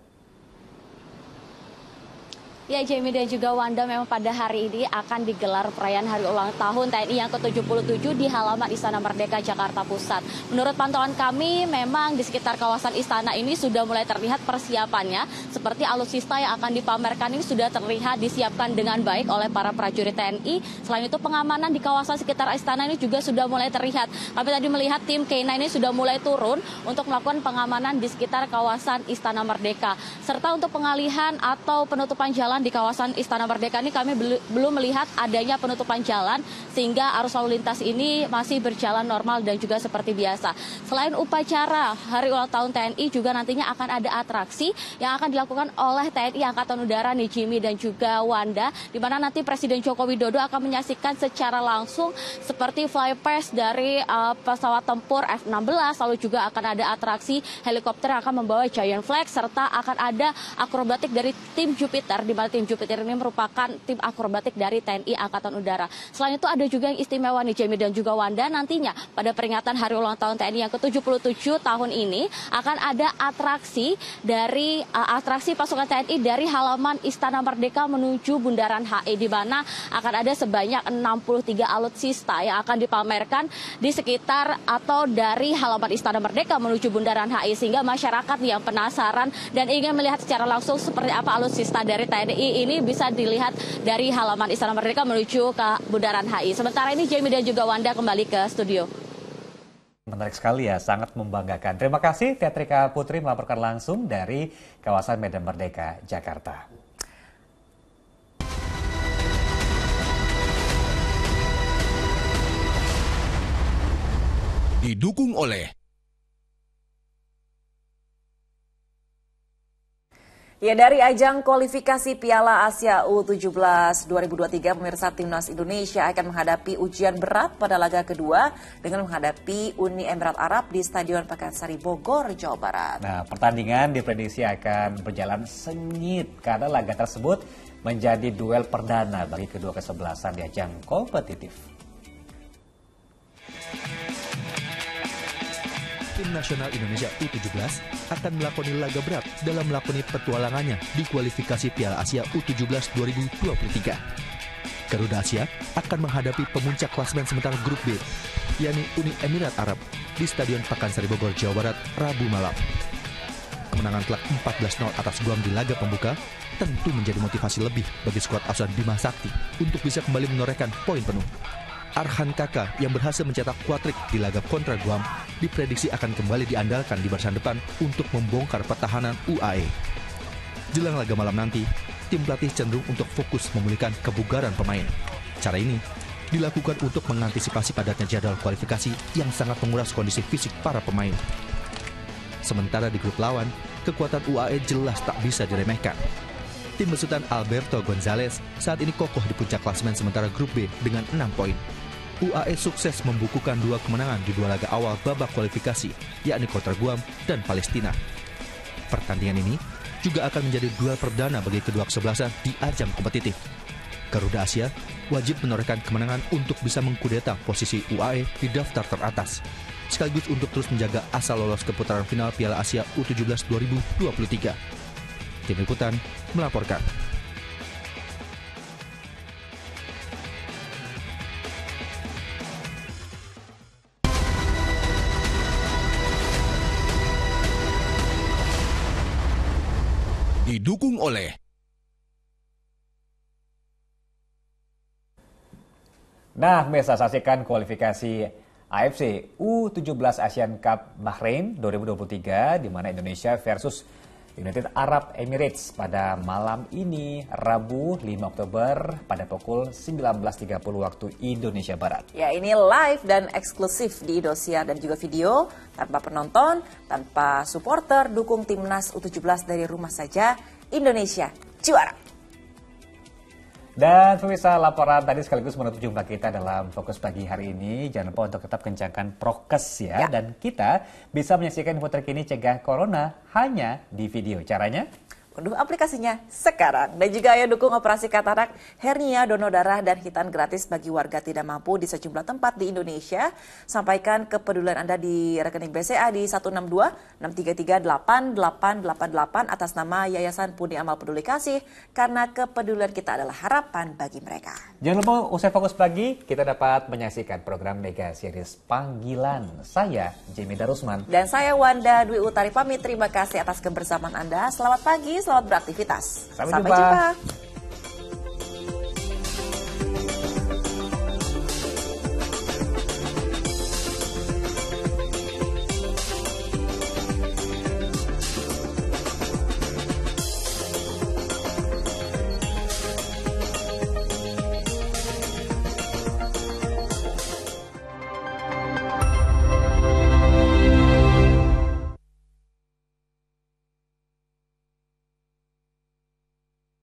Ya, Jamie dan juga Wanda, memang pada hari ini akan digelar perayaan hari ulang tahun TNI yang ke-77 di halaman Istana Merdeka, Jakarta Pusat. Menurut pantauan kami, memang di sekitar kawasan istana ini sudah mulai terlihat persiapannya, seperti alutsista yang akan dipamerkan ini sudah terlihat disiapkan dengan baik oleh para prajurit TNI. Selain itu, pengamanan di kawasan sekitar istana ini juga sudah mulai terlihat. Kami tadi melihat tim K9 ini sudah mulai turun untuk melakukan pengamanan di sekitar kawasan Istana Merdeka. Serta untuk pengalihan atau penutupan jalan di kawasan Istana Merdeka ini kami belum melihat adanya penutupan jalan sehingga arus lalu lintas ini masih berjalan normal dan juga seperti biasa. Selain upacara hari ulang tahun TNI juga nantinya akan ada atraksi yang akan dilakukan oleh TNI Angkatan Udara nih Jimmy dan juga Wanda, di mana nanti Presiden Joko Widodo akan menyaksikan secara langsung seperti fly past dari pesawat tempur F-16, lalu juga akan ada atraksi helikopter yang akan membawa Giant Flag serta akan ada akrobatik dari tim Jupiter, di mana tim Jupiter ini merupakan tim akrobatik dari TNI Angkatan Udara. Selain itu ada juga yang istimewa nih Jamie dan juga Wanda, nantinya pada peringatan hari ulang tahun TNI yang ke-77 tahun ini akan ada atraksi dari atraksi pasukan TNI dari halaman Istana Merdeka menuju Bundaran HI, di mana akan ada sebanyak 63 alutsista yang akan dipamerkan di sekitar atau dari halaman Istana Merdeka menuju Bundaran HI, sehingga masyarakat yang penasaran dan ingin melihat secara langsung seperti apa alutsista dari TNI ini bisa dilihat dari halaman Istana Merdeka menuju ke Bundaran HI. Sementara ini Jamie dan juga Wanda kembali ke studio. Menarik sekali ya, sangat membanggakan. Terima kasih Teatrika Putri melaporkan langsung dari kawasan Medan Merdeka, Jakarta. Didukung oleh Ya, dari ajang kualifikasi Piala Asia U17 2023, pemirsa Timnas Indonesia akan menghadapi ujian berat pada laga kedua dengan menghadapi Uni Emirat Arab di Stadion Pakansari Bogor, Jawa Barat. Nah, pertandingan diprediksi akan berjalan sengit karena laga tersebut menjadi duel perdana bagi kedua kesebelasan di ajang kompetitif. Tim nasional Indonesia U17 akan melakoni laga berat dalam melakoni petualangannya di kualifikasi Piala Asia U17 2023. Garuda Asia akan menghadapi pemuncak klasemen sementara grup B, yakni Uni Emirat Arab di Stadion Pakansari Bogor, Jawa Barat, Rabu malam. Kemenangan telak 14-0 atas Guam di laga pembuka tentu menjadi motivasi lebih bagi skuad asuhan Bima Sakti untuk bisa kembali menorehkan poin penuh. Arhan Kaka yang berhasil mencetak kuatrik di laga kontra Guam diprediksi akan kembali diandalkan di barisan depan untuk membongkar pertahanan UAE. Jelang laga malam nanti, tim pelatih cenderung untuk fokus memulihkan kebugaran pemain. Cara ini dilakukan untuk mengantisipasi padatnya jadwal kualifikasi yang sangat menguras kondisi fisik para pemain. Sementara di grup lawan, kekuatan UAE jelas tak bisa diremehkan. Tim besutan Alberto Gonzalez saat ini kokoh di puncak klasemen sementara grup B dengan 6 poin. UAE sukses membukukan 2 kemenangan di 2 laga awal babak kualifikasi, yakni kontra Guam dan Palestina. Pertandingan ini juga akan menjadi duel perdana bagi kedua kesebelasan di ajang kompetitif. Garuda Asia wajib menorehkan kemenangan untuk bisa mengkudeta posisi UAE di daftar teratas, sekaligus untuk terus menjaga asa lolos ke putaran final Piala Asia U17 2023. Tim Liputan melaporkan. Didukung oleh Pemirsa, saksikan kualifikasi AFC U17 Asian Cup Bahrain 2023 di mana Indonesia versus United Arab Emirates pada malam ini, Rabu 5 Oktober pada pukul 19.30 waktu Indonesia Barat. Ya, ini live dan eksklusif di Indosiar dan juga video, tanpa penonton, tanpa supporter, dukung Timnas U17 dari rumah saja, Indonesia juara. Dan pemirsa, laporan tadi sekaligus menutup jumpa kita dalam Fokus Pagi hari ini. Jangan lupa untuk tetap kencangkan prokes ya. Dan kita bisa menyaksikan info terkini cegah corona hanya di video. Caranya? Unduh aplikasinya sekarang. Dan juga ayo dukung operasi katarak, hernia, donor darah, dan hitan gratis bagi warga tidak mampu di sejumlah tempat di Indonesia. Sampaikan kepedulian Anda di rekening BCA di 162-633-8888 atas nama Yayasan Pundi Amal Peduli Kasih, karena kepedulian kita adalah harapan bagi mereka. Jangan lupa usai Fokus Pagi, kita dapat menyaksikan program Mega Series Panggilan. Saya Jamie Darusman. Dan saya Wanda Dwi Utari pamit. Terima kasih atas kebersamaan Anda. Selamat pagi. Selamat beraktivitas. Sampai jumpa.